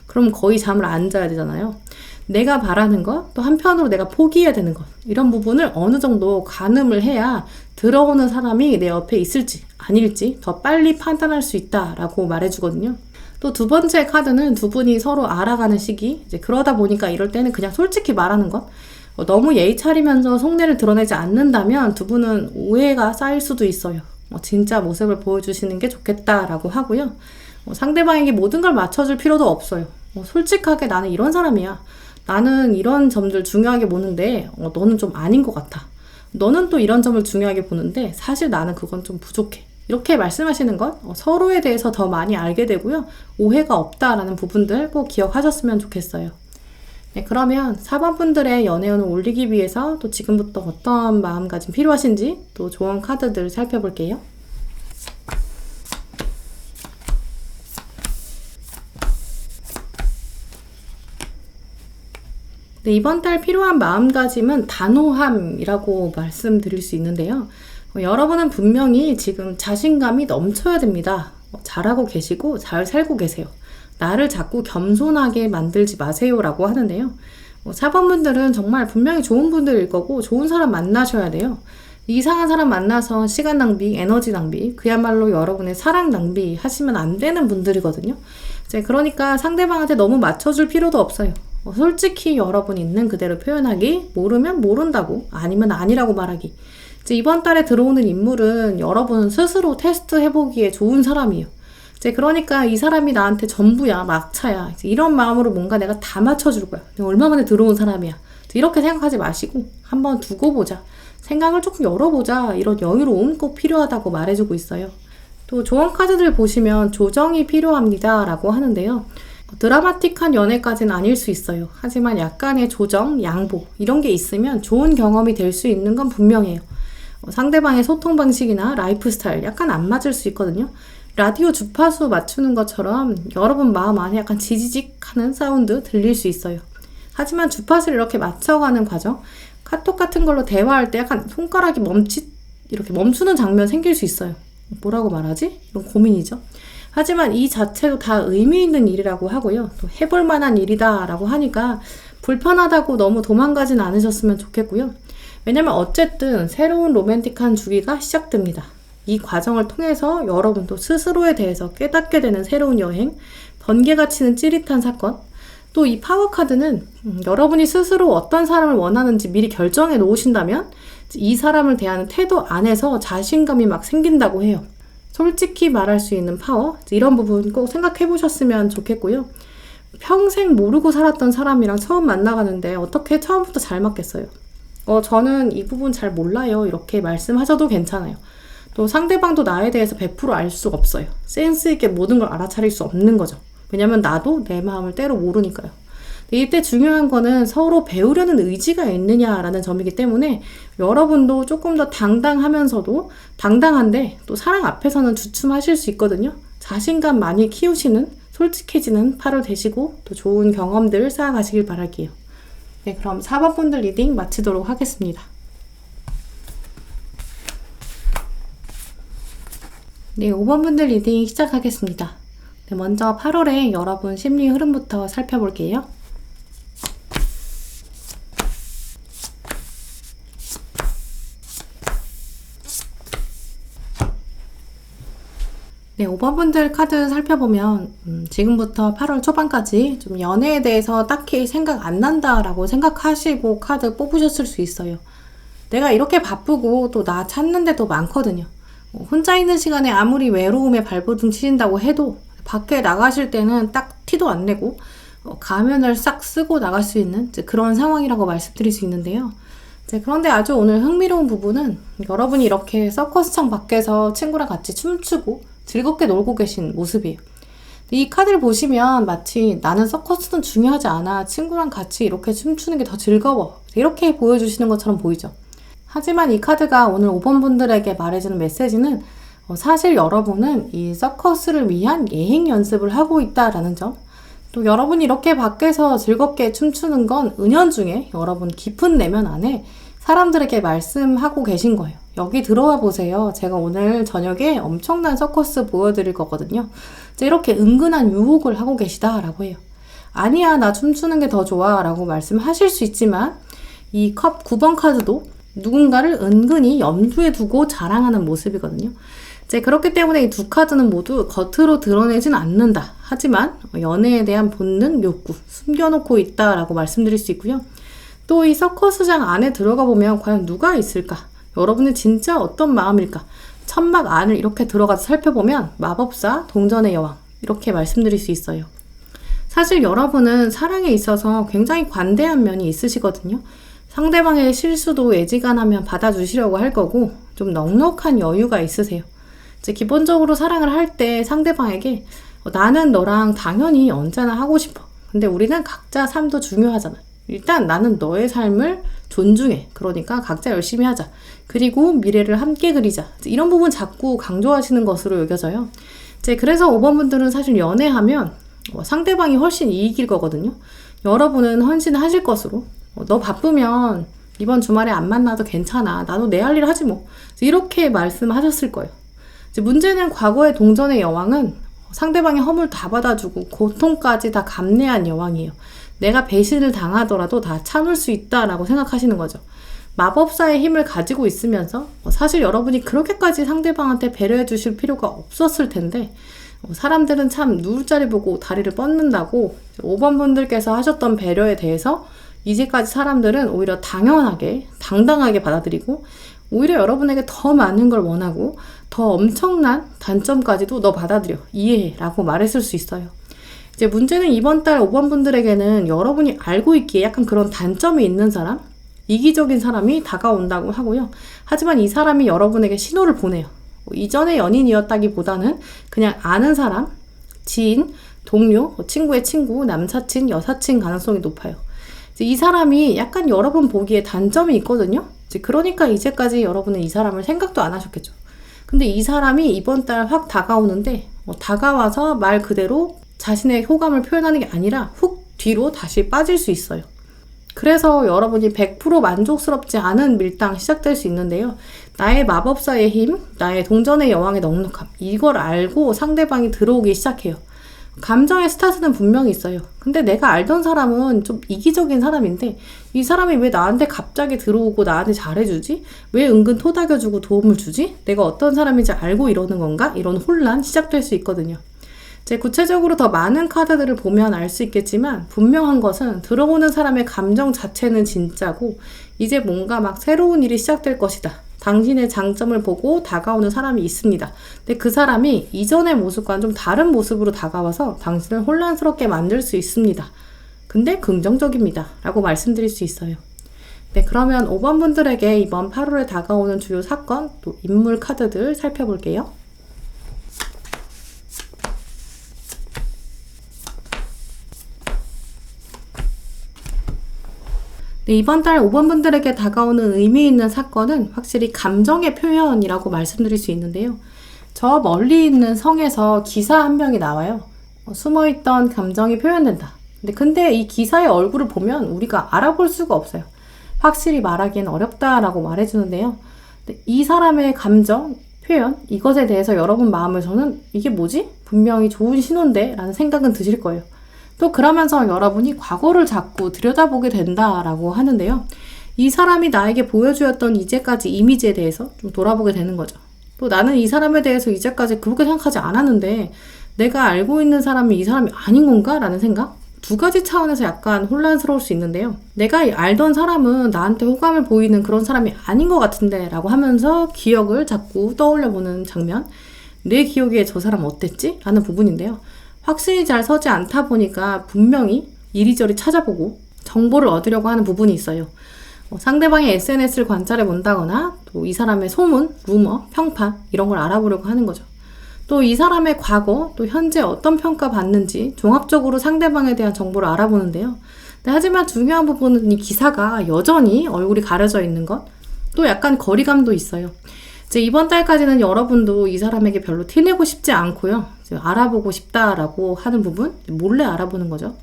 그럼 거의 잠을 안 자야 되잖아요. 내가 바라는 것, 또 한편으로 내가 포기해야 되는 것, 이런 부분을 어느 정도 가늠을 해야 들어오는 사람이 내 옆에 있을지 아닐지 더 빨리 판단할 수 있다라고 말해주거든요. 또 두 번째 카드는 두 분이 서로 알아가는 시기, 이제 그러다 보니까 이럴 때는 그냥 솔직히 말하는 것, 너무 예의 차리면서 속내를 드러내지 않는다면 두 분은 오해가 쌓일 수도 있어요. 진짜 모습을 보여주시는 게 좋겠다라고 하고요. 상대방에게 모든 걸 맞춰줄 필요도 없어요. 솔직하게 나는 이런 사람이야. 나는 이런 점들 중요하게 보는데 너는 좀 아닌 것 같아. 너는 또 이런 점을 중요하게 보는데 사실 나는 그건 좀 부족해. 이렇게 말씀하시는 것 서로에 대해서 더 많이 알게 되고요. 오해가 없다라는 부분들 꼭 기억하셨으면 좋겠어요. 네, 그러면 4번 분들의 연애운을 올리기 위해서 또 지금부터 어떤 마음가짐 필요하신지 또 좋은 카드들 살펴볼게요. 네, 이번 달 필요한 마음가짐은 단호함이라고 말씀드릴 수 있는데요. 여러분은 분명히 지금 자신감이 넘쳐야 됩니다. 잘하고 계시고 잘 살고 계세요. 나를 자꾸 겸손하게 만들지 마세요 라고 하는데요. 4번 분들은 정말 분명히 좋은 분들일 거고 좋은 사람 만나셔야 돼요. 이상한 사람 만나서 시간 낭비, 에너지 낭비, 그야말로 여러분의 사랑 낭비 하시면 안 되는 분들이거든요. 그러니까 상대방한테 너무 맞춰줄 필요도 없어요. 솔직히 여러분 있는 그대로 표현하기, 모르면 모른다고, 아니면 아니라고 말하기. 이번 달에 들어오는 인물은 여러분 스스로 테스트 해보기에 좋은 사람이에요. 그러니까 이 사람이 나한테 전부야, 막차야. 이런 마음으로 뭔가 내가 다 맞춰줄 거야. 얼마 만에 들어온 사람이야. 이렇게 생각하지 마시고 한번 두고 보자. 생각을 조금 열어보자. 이런 여유로움 꼭 필요하다고 말해주고 있어요. 또 조언 카드들 보시면 조정이 필요합니다 라고 하는데요. 드라마틱한 연애까지는 아닐 수 있어요. 하지만 약간의 조정, 양보 이런 게 있으면 좋은 경험이 될 수 있는 건 분명해요. 상대방의 소통 방식이나 라이프 스타일 약간 안 맞을 수 있거든요. 라디오 주파수 맞추는 것처럼 여러분 마음 안에 약간 지지직 하는 사운드 들릴 수 있어요. 하지만 주파수를 이렇게 맞춰가는 과정, 카톡 같은 걸로 대화할 때 약간 손가락이 이렇게 멈추는 장면 생길 수 있어요. 뭐라고 말하지? 이런 고민이죠. 하지만 이 자체도 다 의미 있는 일이라고 하고요. 또 해볼 만한 일이다 라고 하니까 불편하다고 너무 도망가진 않으셨으면 좋겠고요. 왜냐면 어쨌든 새로운 로맨틱한 주기가 시작됩니다. 이 과정을 통해서 여러분도 스스로에 대해서 깨닫게 되는 새로운 여행, 번개가 치는 찌릿한 사건, 또 이 파워카드는 여러분이 스스로 어떤 사람을 원하는지 미리 결정해 놓으신다면 이 사람을 대하는 태도 안에서 자신감이 막 생긴다고 해요. 솔직히 말할 수 있는 파워, 이런 부분 꼭 생각해 보셨으면 좋겠고요. 평생 모르고 살았던 사람이랑 처음 만나가는데 어떻게 처음부터 잘 맞겠어요? 저는 이 부분 잘 몰라요. 이렇게 말씀하셔도 괜찮아요. 또 상대방도 나에 대해서 100% 알 수 없어요. 센스 있게 모든 걸 알아차릴 수 없는 거죠. 왜냐면 나도 내 마음을 때로 모르니까요. 이때 중요한 거는 서로 배우려는 의지가 있느냐라는 점이기 때문에 여러분도 조금 더 당당하면서도 당당한데 또 사랑 앞에서는 주춤하실 수 있거든요. 자신감 많이 키우시는 솔직해지는 8월 되시고 또 좋은 경험들 쌓아가시길 바랄게요. 네, 그럼 4번 분들 리딩 마치도록 하겠습니다. 네, 5번 분들 리딩 시작하겠습니다. 네, 먼저 8월에 여러분 심리 흐름부터 살펴볼게요. 네, 5번 분들 카드 살펴보면 지금부터 8월 초반까지 좀 연애에 대해서 딱히 생각 안 난다라고 생각하시고 카드 뽑으셨을 수 있어요. 내가 이렇게 바쁘고 또 나 찾는 데도 많거든요. 혼자 있는 시간에 아무리 외로움에 발버둥 치신다고 해도 밖에 나가실 때는 딱 티도 안 내고 가면을 싹 쓰고 나갈 수 있는 그런 상황이라고 말씀드릴 수 있는데요. 그런데 아주 오늘 흥미로운 부분은 여러분이 이렇게 서커스장 밖에서 친구랑 같이 춤추고 즐겁게 놀고 계신 모습이에요. 이 카드를 보시면 마치 나는 서커스는 중요하지 않아. 친구랑 같이 이렇게 춤추는 게 더 즐거워. 이렇게 보여주시는 것처럼 보이죠. 하지만 이 카드가 오늘 5번 분들에게 말해주는 메시지는 사실 여러분은 이 서커스를 위한 예행 연습을 하고 있다라는 점. 또 여러분이 이렇게 밖에서 즐겁게 춤추는 건 은연중에 여러분 깊은 내면 안에 사람들에게 말씀하고 계신 거예요. 여기 들어와 보세요. 제가 오늘 저녁에 엄청난 서커스 보여드릴 거거든요. 이렇게 은근한 유혹을 하고 계시다라고 해요. 아니야, 나 춤추는 게 더 좋아 라고 말씀하실 수 있지만 이 컵 9번 카드도 누군가를 은근히 염두에 두고 자랑하는 모습이거든요. 그렇기 때문에 이 두 카드는 모두 겉으로 드러내진 않는다. 하지만 연애에 대한 본능, 욕구, 숨겨놓고 있다라고 말씀드릴 수 있고요. 또 이 서커스장 안에 들어가 보면 과연 누가 있을까? 여러분은 진짜 어떤 마음일까? 천막 안을 이렇게 들어가서 살펴보면 마법사, 동전의 여왕 이렇게 말씀드릴 수 있어요. 사실 여러분은 사랑에 있어서 굉장히 관대한 면이 있으시거든요. 상대방의 실수도 애지간하면 받아주시려고 할 거고 좀 넉넉한 여유가 있으세요. 기본적으로 사랑을 할 때 상대방에게 나는 너랑 당연히 언제나 하고 싶어. 근데 우리는 각자 삶도 중요하잖아. 일단 나는 너의 삶을 존중해. 그러니까 각자 열심히 하자. 그리고 미래를 함께 그리자. 이런 부분 자꾸 강조하시는 것으로 여겨져요. 그래서 5번 분들은 사실 연애하면 상대방이 훨씬 이익일 거거든요. 여러분은 헌신하실 것으로 너 바쁘면 이번 주말에 안 만나도 괜찮아. 나도 내 할 일 하지 뭐. 이렇게 말씀하셨을 거예요. 문제는 과거의 동전의 여왕은 상대방의 허물 다 받아주고 고통까지 다 감내한 여왕이에요. 내가 배신을 당하더라도 다 참을 수 있다라고 생각하시는 거죠. 마법사의 힘을 가지고 있으면서 사실 여러분이 그렇게까지 상대방한테 배려해 주실 필요가 없었을 텐데 사람들은 참 누울 자리 보고 다리를 뻗는다고 5번 분들께서 하셨던 배려에 대해서 이제까지 사람들은 오히려 당연하게 당당하게 받아들이고 오히려 여러분에게 더 많은 걸 원하고 더 엄청난 단점까지도 너 받아들여 이해해 라고 말했을 수 있어요. 문제는 이번 달 5번 분들에게는 여러분이 알고 있기에 약간 그런 단점이 있는 사람, 이기적인 사람이 다가온다고 하고요. 하지만 이 사람이 여러분에게 신호를 보내요. 이전의 연인이었다기보다는 그냥 아는 사람, 지인, 동료, 친구의 친구, 남사친, 여사친 가능성이 높아요. 이 사람이 약간 여러분 보기에 단점이 있거든요. 그러니까 이제까지 여러분은 이 사람을 생각도 안 하셨겠죠. 근데 이 사람이 이번 달 확 다가오는데 다가와서 말 그대로 자신의 호감을 표현하는 게 아니라 훅 뒤로 다시 빠질 수 있어요. 그래서 여러분이 100% 만족스럽지 않은 밀당 시작될 수 있는데요. 나의 마법사의 힘, 나의 동전의 여왕의 넉넉함 이걸 알고 상대방이 들어오기 시작해요. 감정의 스타트는 분명히 있어요. 근데 내가 알던 사람은 좀 이기적인 사람인데 이 사람이 왜 나한테 갑자기 들어오고 나한테 잘해주지? 왜 은근 토닥여주고 도움을 주지? 내가 어떤 사람인지 알고 이러는 건가? 이런 혼란 시작될 수 있거든요. 구체적으로 더 많은 카드들을 보면 알 수 있겠지만 분명한 것은 들어오는 사람의 감정 자체는 진짜고 이제 뭔가 막 새로운 일이 시작될 것이다. 당신의 장점을 보고 다가오는 사람이 있습니다. 근데 그 사람이 이전의 모습과는 좀 다른 모습으로 다가와서 당신을 혼란스럽게 만들 수 있습니다. 근데 긍정적입니다. 라고 말씀드릴 수 있어요. 네, 그러면 5번 분들에게 이번 8월에 다가오는 주요 사건, 또 인물 카드들 살펴볼게요. 네, 이번 달 5번 분들에게 다가오는 의미 있는 사건은 확실히 감정의 표현이라고 말씀드릴 수 있는데요. 저 멀리 있는 성에서 기사 한 명이 나와요. 숨어있던 감정이 표현된다. 근데 이 기사의 얼굴을 보면 우리가 알아볼 수가 없어요. 확실히 말하기엔 어렵다라고 말해주는데요. 이 사람의 감정, 표현, 이것에 대해서 여러분 마음에서는 이게 뭐지? 분명히 좋은 신호인데? 라는 생각은 드실 거예요. 또 그러면서 여러분이 과거를 자꾸 들여다보게 된다라고 하는데요. 이 사람이 나에게 보여주었던 이제까지 이미지에 대해서 좀 돌아보게 되는 거죠. 또 나는 이 사람에 대해서 이제까지 그렇게 생각하지 않았는데 내가 알고 있는 사람이 이 사람이 아닌 건가? 라는 생각? 두 가지 차원에서 약간 혼란스러울 수 있는데요. 내가 알던 사람은 나한테 호감을 보이는 그런 사람이 아닌 것 같은데 라고 하면서 기억을 자꾸 떠올려보는 장면. 내 기억에 저 사람 어땠지? 라는 부분인데요. 확신이 잘 서지 않다 보니까 분명히 이리저리 찾아보고 정보를 얻으려고 하는 부분이 있어요. 상대방의 SNS를 관찰해 본다거나 또 이 사람의 소문, 루머, 평판 이런 걸 알아보려고 하는 거죠. 또 이 사람의 과거, 또 현재 어떤 평가 받는지 종합적으로 상대방에 대한 정보를 알아보는데요. 하지만 중요한 부분은 이 기사가 여전히 얼굴이 가려져 있는 것, 또 약간 거리감도 있어요. 이제 이번 달까지는 여러분도 이 사람에게 별로 티내고 싶지 않고요. 알아보고 싶다라고 하는 부분, 몰래 알아보는 거죠.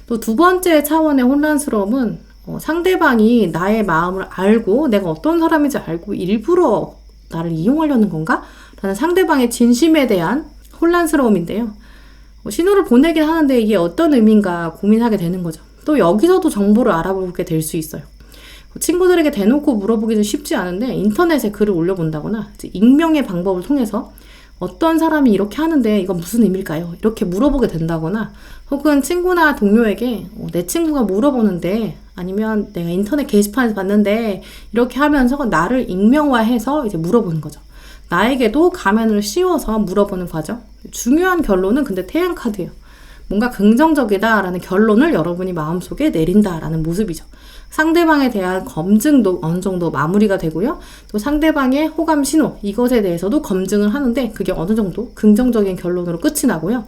또 두 번째 차원의 혼란스러움은 상대방이 나의 마음을 알고 내가 어떤 사람인지 알고 일부러 나를 이용하려는 건가? 라는 상대방의 진심에 대한 혼란스러움인데요. 신호를 보내긴 하는데 이게 어떤 의미인가 고민하게 되는 거죠. 또 여기서도 정보를 알아보게 될 수 있어요. 친구들에게 대놓고 물어보기는 쉽지 않은데 인터넷에 글을 올려본다거나 익명의 방법을 통해서 어떤 사람이 이렇게 하는데 이건 무슨 의미일까요? 이렇게 물어보게 된다거나 혹은 친구나 동료에게 내 친구가 물어보는데 아니면 내가 인터넷 게시판에서 봤는데 이렇게 하면서 나를 익명화해서 이제 물어보는 거죠. 나에게도 가면을 씌워서 물어보는 과정. 중요한 결론은 근데 태양카드예요. 뭔가 긍정적이다라는 결론을 여러분이 마음속에 내린다라는 모습이죠. 상대방에 대한 검증도 어느 정도 마무리가 되고요. 또 상대방의 호감 신호 이것에 대해서도 검증을 하는데 그게 어느 정도 긍정적인 결론으로 끝이 나고요.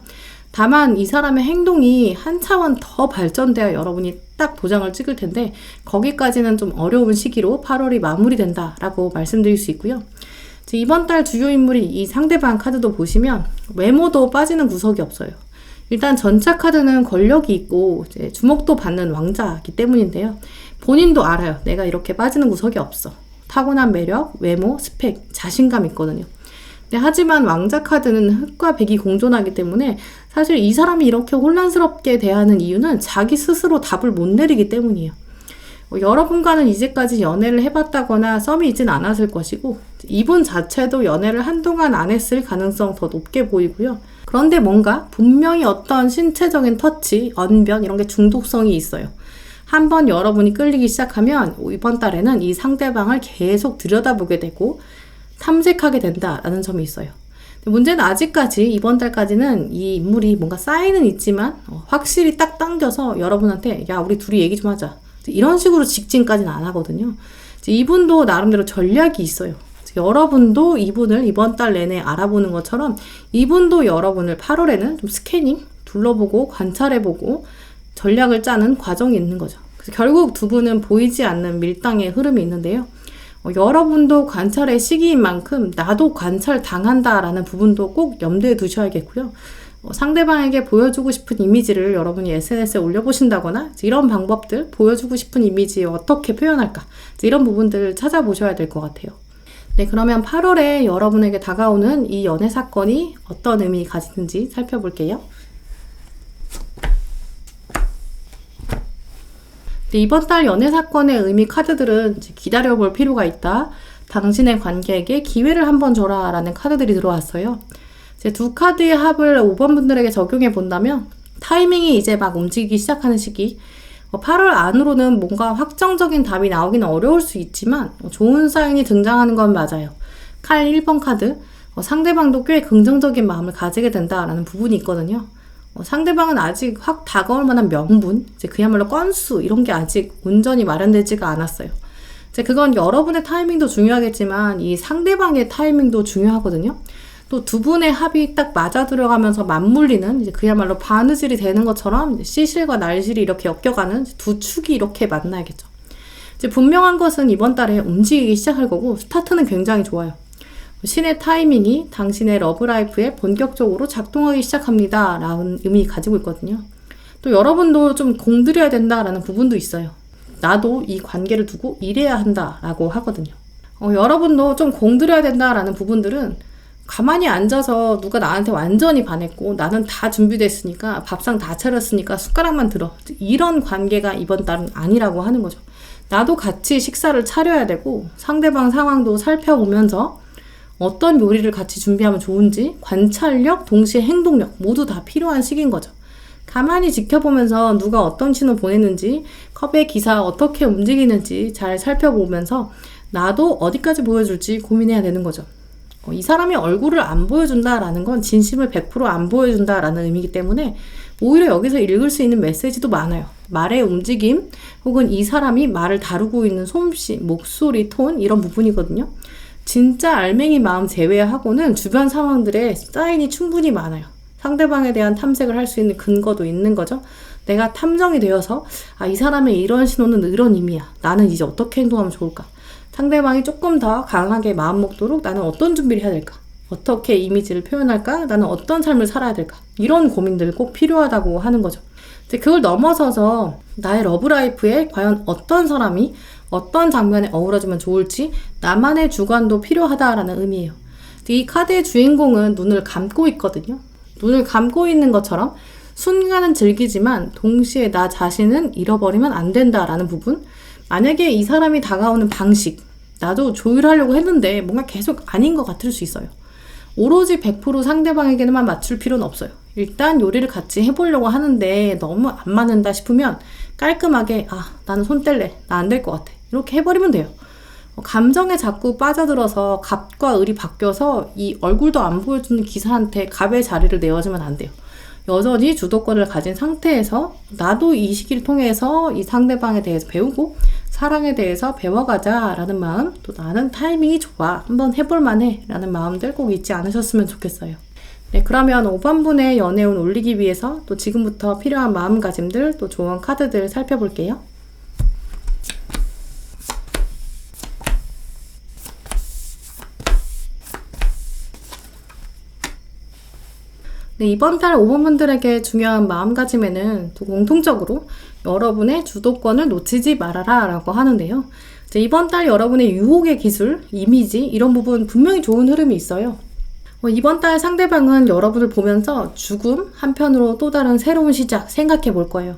다만 이 사람의 행동이 한 차원 더 발전되어 여러분이 딱 도장을 찍을 텐데 거기까지는 좀 어려운 시기로 8월이 마무리된다라고 말씀드릴 수 있고요. 이번 달 주요 인물이 이 상대방 카드도 보시면 외모도 빠지는 구석이 없어요. 일단 전차 카드는 권력이 있고 이제 주목도 받는 왕자이기 때문인데요. 본인도 알아요. 내가 이렇게 빠지는 구석이 없어. 타고난 매력, 외모, 스펙, 자신감 있거든요. 하지만 왕자 카드는 흑과 백이 공존하기 때문에 사실 이 사람이 이렇게 혼란스럽게 대하는 이유는 자기 스스로 답을 못 내리기 때문이에요. 여러분과는 이제까지 연애를 해봤다거나 썸이 있진 않았을 것이고 이분 자체도 연애를 한동안 안 했을 가능성 더 높게 보이고요. 그런데 뭔가 분명히 어떤 신체적인 터치, 언변 이런 게 중독성이 있어요. 한번 여러분이 끌리기 시작하면 이번 달에는 이 상대방을 계속 들여다보게 되고 탐색하게 된다라는 점이 있어요. 문제는 아직까지 이번 달까지는 이 인물이 뭔가 쌓이는 있지만 확실히 딱 당겨서 여러분한테 야 우리 둘이 얘기 좀 하자 이런 식으로 직진까지는 안 하거든요. 이분도 나름대로 전략이 있어요. 여러분도 이분을 이번 달 내내 알아보는 것처럼 이분도 여러분을 8월에는 좀 스캐닝, 둘러보고 관찰해보고 전략을 짜는 과정이 있는 거죠. 그래서 결국 두 분은 보이지 않는 밀당의 흐름이 있는데요. 여러분도 관찰의 시기인 만큼 나도 관찰 당한다라는 부분도 꼭 염두에 두셔야겠고요. 상대방에게 보여주고 싶은 이미지를 여러분이 SNS에 올려보신다거나 이런 방법들, 보여주고 싶은 이미지 어떻게 표현할까 이런 부분들을 찾아보셔야 될 것 같아요. 네, 그러면 8월에 여러분에게 다가오는 이 연애 사건이 어떤 의미 가지는지 살펴볼게요. 네, 이번 달 연애 사건의 의미 카드들은 기다려볼 필요가 있다. 당신의 관계에게 기회를 한번 줘라 라는 카드들이 들어왔어요. 제 두 카드의 합을 5번 분들에게 적용해 본다면 타이밍이 이제 막 움직이기 시작하는 시기 8월 안으로는 뭔가 확정적인 답이 나오기는 어려울 수 있지만 좋은 사인이 등장하는 건 맞아요. 칼 1번 카드 상대방도 꽤 긍정적인 마음을 가지게 된다라는 부분이 있거든요. 상대방은 아직 확 다가올 만한 명분, 이제 그야말로 건수 이런 게 아직 온전히 마련되지가 않았어요. 이제 그건 여러분의 타이밍도 중요하겠지만 이 상대방의 타이밍도 중요하거든요. 또 두 분의 합이 딱 맞아 들어가면서 맞물리는 이제 그야말로 바느질이 되는 것처럼 시실과 날실이 이렇게 엮여가는 두 축이 이렇게 만나야겠죠. 이제 분명한 것은 이번 달에 움직이기 시작할 거고 스타트는 굉장히 좋아요. 신의 타이밍이 당신의 러브라이프에 본격적으로 작동하기 시작합니다 라는 의미 가지고 있거든요. 또 여러분도 좀 공들여야 된다라는 부분도 있어요. 나도 이 관계를 두고 일해야 한다라고 하거든요. 여러분도 좀 공들여야 된다라는 부분들은 가만히 앉아서 누가 나한테 완전히 반했고 나는 다 준비됐으니까 밥상 다 차렸으니까 숟가락만 들어 이런 관계가 이번 달은 아니라고 하는 거죠. 나도 같이 식사를 차려야 되고 상대방 상황도 살펴보면서 어떤 요리를 같이 준비하면 좋은지 관찰력, 동시에 행동력 모두 다 필요한 시기인 거죠. 가만히 지켜보면서 누가 어떤 신호 보내는지, 컵의 기사 어떻게 움직이는지 잘 살펴보면서 나도 어디까지 보여줄지 고민해야 되는 거죠. 이 사람이 얼굴을 안 보여준다라는 건 진심을 100%안 보여준다라는 의미이기 때문에 오히려 여기서 읽을 수 있는 메시지도 많아요. 말의 움직임 혹은 이 사람이 말을 다루고 있는 솜씨, 목소리, 톤 이런 부분이거든요. 진짜 알맹이 마음 제외하고는 주변 상황들에 사인이 충분히 많아요. 상대방에 대한 탐색을 할 수 있는 근거도 있는 거죠. 내가 탐정이 되어서 이 사람의 이런 신호는 이런 의미야. 나는 이제 어떻게 행동하면 좋을까? 상대방이 조금 더 강하게 마음 먹도록 나는 어떤 준비를 해야 될까? 어떻게 이미지를 표현할까? 나는 어떤 삶을 살아야 될까? 이런 고민들이 꼭 필요하다고 하는 거죠. 이제 그걸 넘어서서 나의 러브라이프에 과연 어떤 사람이 어떤 장면에 어우러지면 좋을지 나만의 주관도 필요하다라는 의미예요. 이 카드의 주인공은 눈을 감고 있거든요. 눈을 감고 있는 것처럼 순간은 즐기지만 동시에 나 자신은 잃어버리면 안 된다라는 부분. 만약에 이 사람이 다가오는 방식, 나도 조율하려고 했는데 뭔가 계속 아닌 것 같을 수 있어요. 오로지 100% 상대방에게만 맞출 필요는 없어요. 일단 요리를 같이 해보려고 하는데 너무 안 맞는다 싶으면 깔끔하게 나는 손 뗄래. 나 안 될 것 같아. 이렇게 해버리면 돼요. 감정에 자꾸 빠져들어서 갑과 을이 바뀌어서 이 얼굴도 안 보여주는 기사한테 갑의 자리를 내어주면 안 돼요. 여전히 주도권을 가진 상태에서 나도 이 시기를 통해서 이 상대방에 대해서 배우고 사랑에 대해서 배워가자 라는 마음, 또 나는 타이밍이 좋아, 한번 해볼만해 라는 마음들 꼭 잊지 않으셨으면 좋겠어요. 네, 그러면 5번분의 연애운 올리기 위해서 또 지금부터 필요한 마음가짐들, 또 좋은 카드들 살펴볼게요. 네, 이번 달 5번분들에게 중요한 마음가짐에는 또 공통적으로 여러분의 주도권을 놓치지 말아라 라고 하는데요. 이번 달 여러분의 유혹의 기술, 이미지 이런 부분 분명히 좋은 흐름이 있어요. 이번 달 상대방은 여러분을 보면서 죽음, 한편으로 또 다른 새로운 시작 생각해 볼 거예요.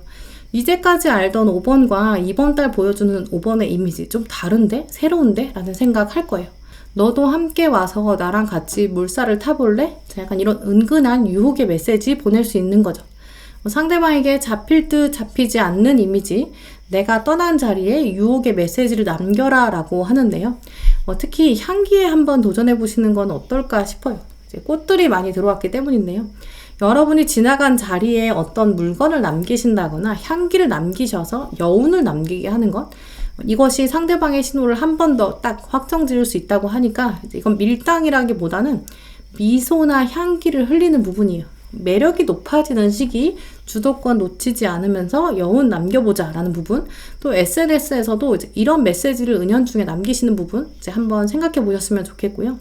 이제까지 알던 5번과 이번 달 보여주는 5번의 이미지 좀 다른데? 새로운데? 라는 생각할 거예요. 너도 함께 와서 나랑 같이 물살을 타볼래? 약간 이런 은근한 유혹의 메시지 보낼 수 있는 거죠. 상대방에게 잡힐 듯 잡히지 않는 이미지, 내가 떠난 자리에 유혹의 메시지를 남겨라 라고 하는데요. 특히 향기에 한번 도전해 보시는 건 어떨까 싶어요. 이제 꽃들이 많이 들어왔기 때문인데요. 여러분이 지나간 자리에 어떤 물건을 남기신다거나 향기를 남기셔서 여운을 남기게 하는 것, 이것이 상대방의 신호를 한 번 더 딱 확정 지을 수 있다고 하니까 이건 밀당이라기보다는 미소나 향기를 흘리는 부분이에요. 매력이 높아지는 시기, 주도권 놓치지 않으면서 여운 남겨보자 라는 부분, 또 SNS에서도 이제 이런 메시지를 은연중에 남기시는 부분 이제 한번 생각해 보셨으면 좋겠고요.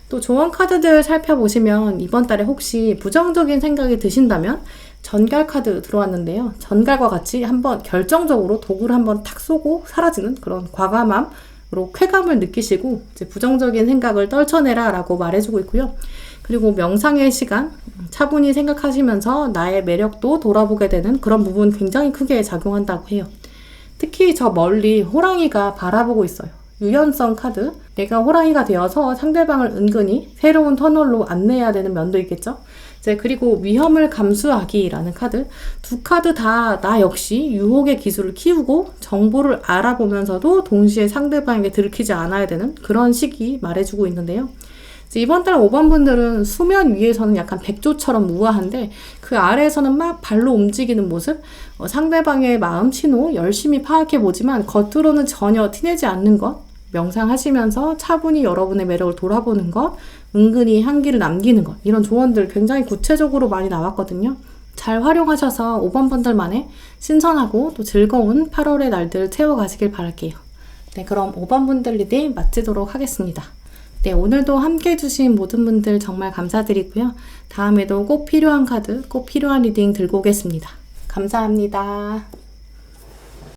또 조언 카드들 살펴보시면 이번 달에 혹시 부정적인 생각이 드신다면 전갈 카드 들어왔는데요. 전갈과 같이 한번 결정적으로 도구를 한번 탁 쏘고 사라지는 그런 과감함으로 쾌감을 느끼시고 이제 부정적인 생각을 떨쳐내라 라고 말해주고 있고요. 그리고 명상의 시간, 차분히 생각하시면서 나의 매력도 돌아보게 되는 그런 부분 굉장히 크게 작용한다고 해요. 특히 저 멀리 호랑이가 바라보고 있어요. 유연성 카드, 내가 호랑이가 되어서 상대방을 은근히 새로운 터널로 안내해야 되는 면도 있겠죠. 그리고 위험을 감수하기라는 카드, 두 카드 다 나 역시 유혹의 기술을 키우고 정보를 알아보면서도 동시에 상대방에게 들키지 않아야 되는 그런 시기 말해주고 있는데요. 이번 달 5번 분들은 수면 위에서는 약간 백조처럼 우아한데 그 아래에서는 막 발로 움직이는 모습, 상대방의 마음 신호 열심히 파악해보지만 겉으로는 전혀 티내지 않는 것, 명상하시면서 차분히 여러분의 매력을 돌아보는 것, 은근히 향기를 남기는 것, 이런 조언들 굉장히 구체적으로 많이 나왔거든요. 잘 활용하셔서 5번 분들만의 신선하고 또 즐거운 8월의 날들 채워가시길 바랄게요. 네, 그럼 5번 분들 리딩 마치도록 하겠습니다. 네, 오늘도 함께 해주신 모든 분들 정말 감사드리고요. 다음에도 꼭 필요한 카드, 꼭 필요한 리딩 들고 오겠습니다. 감사합니다.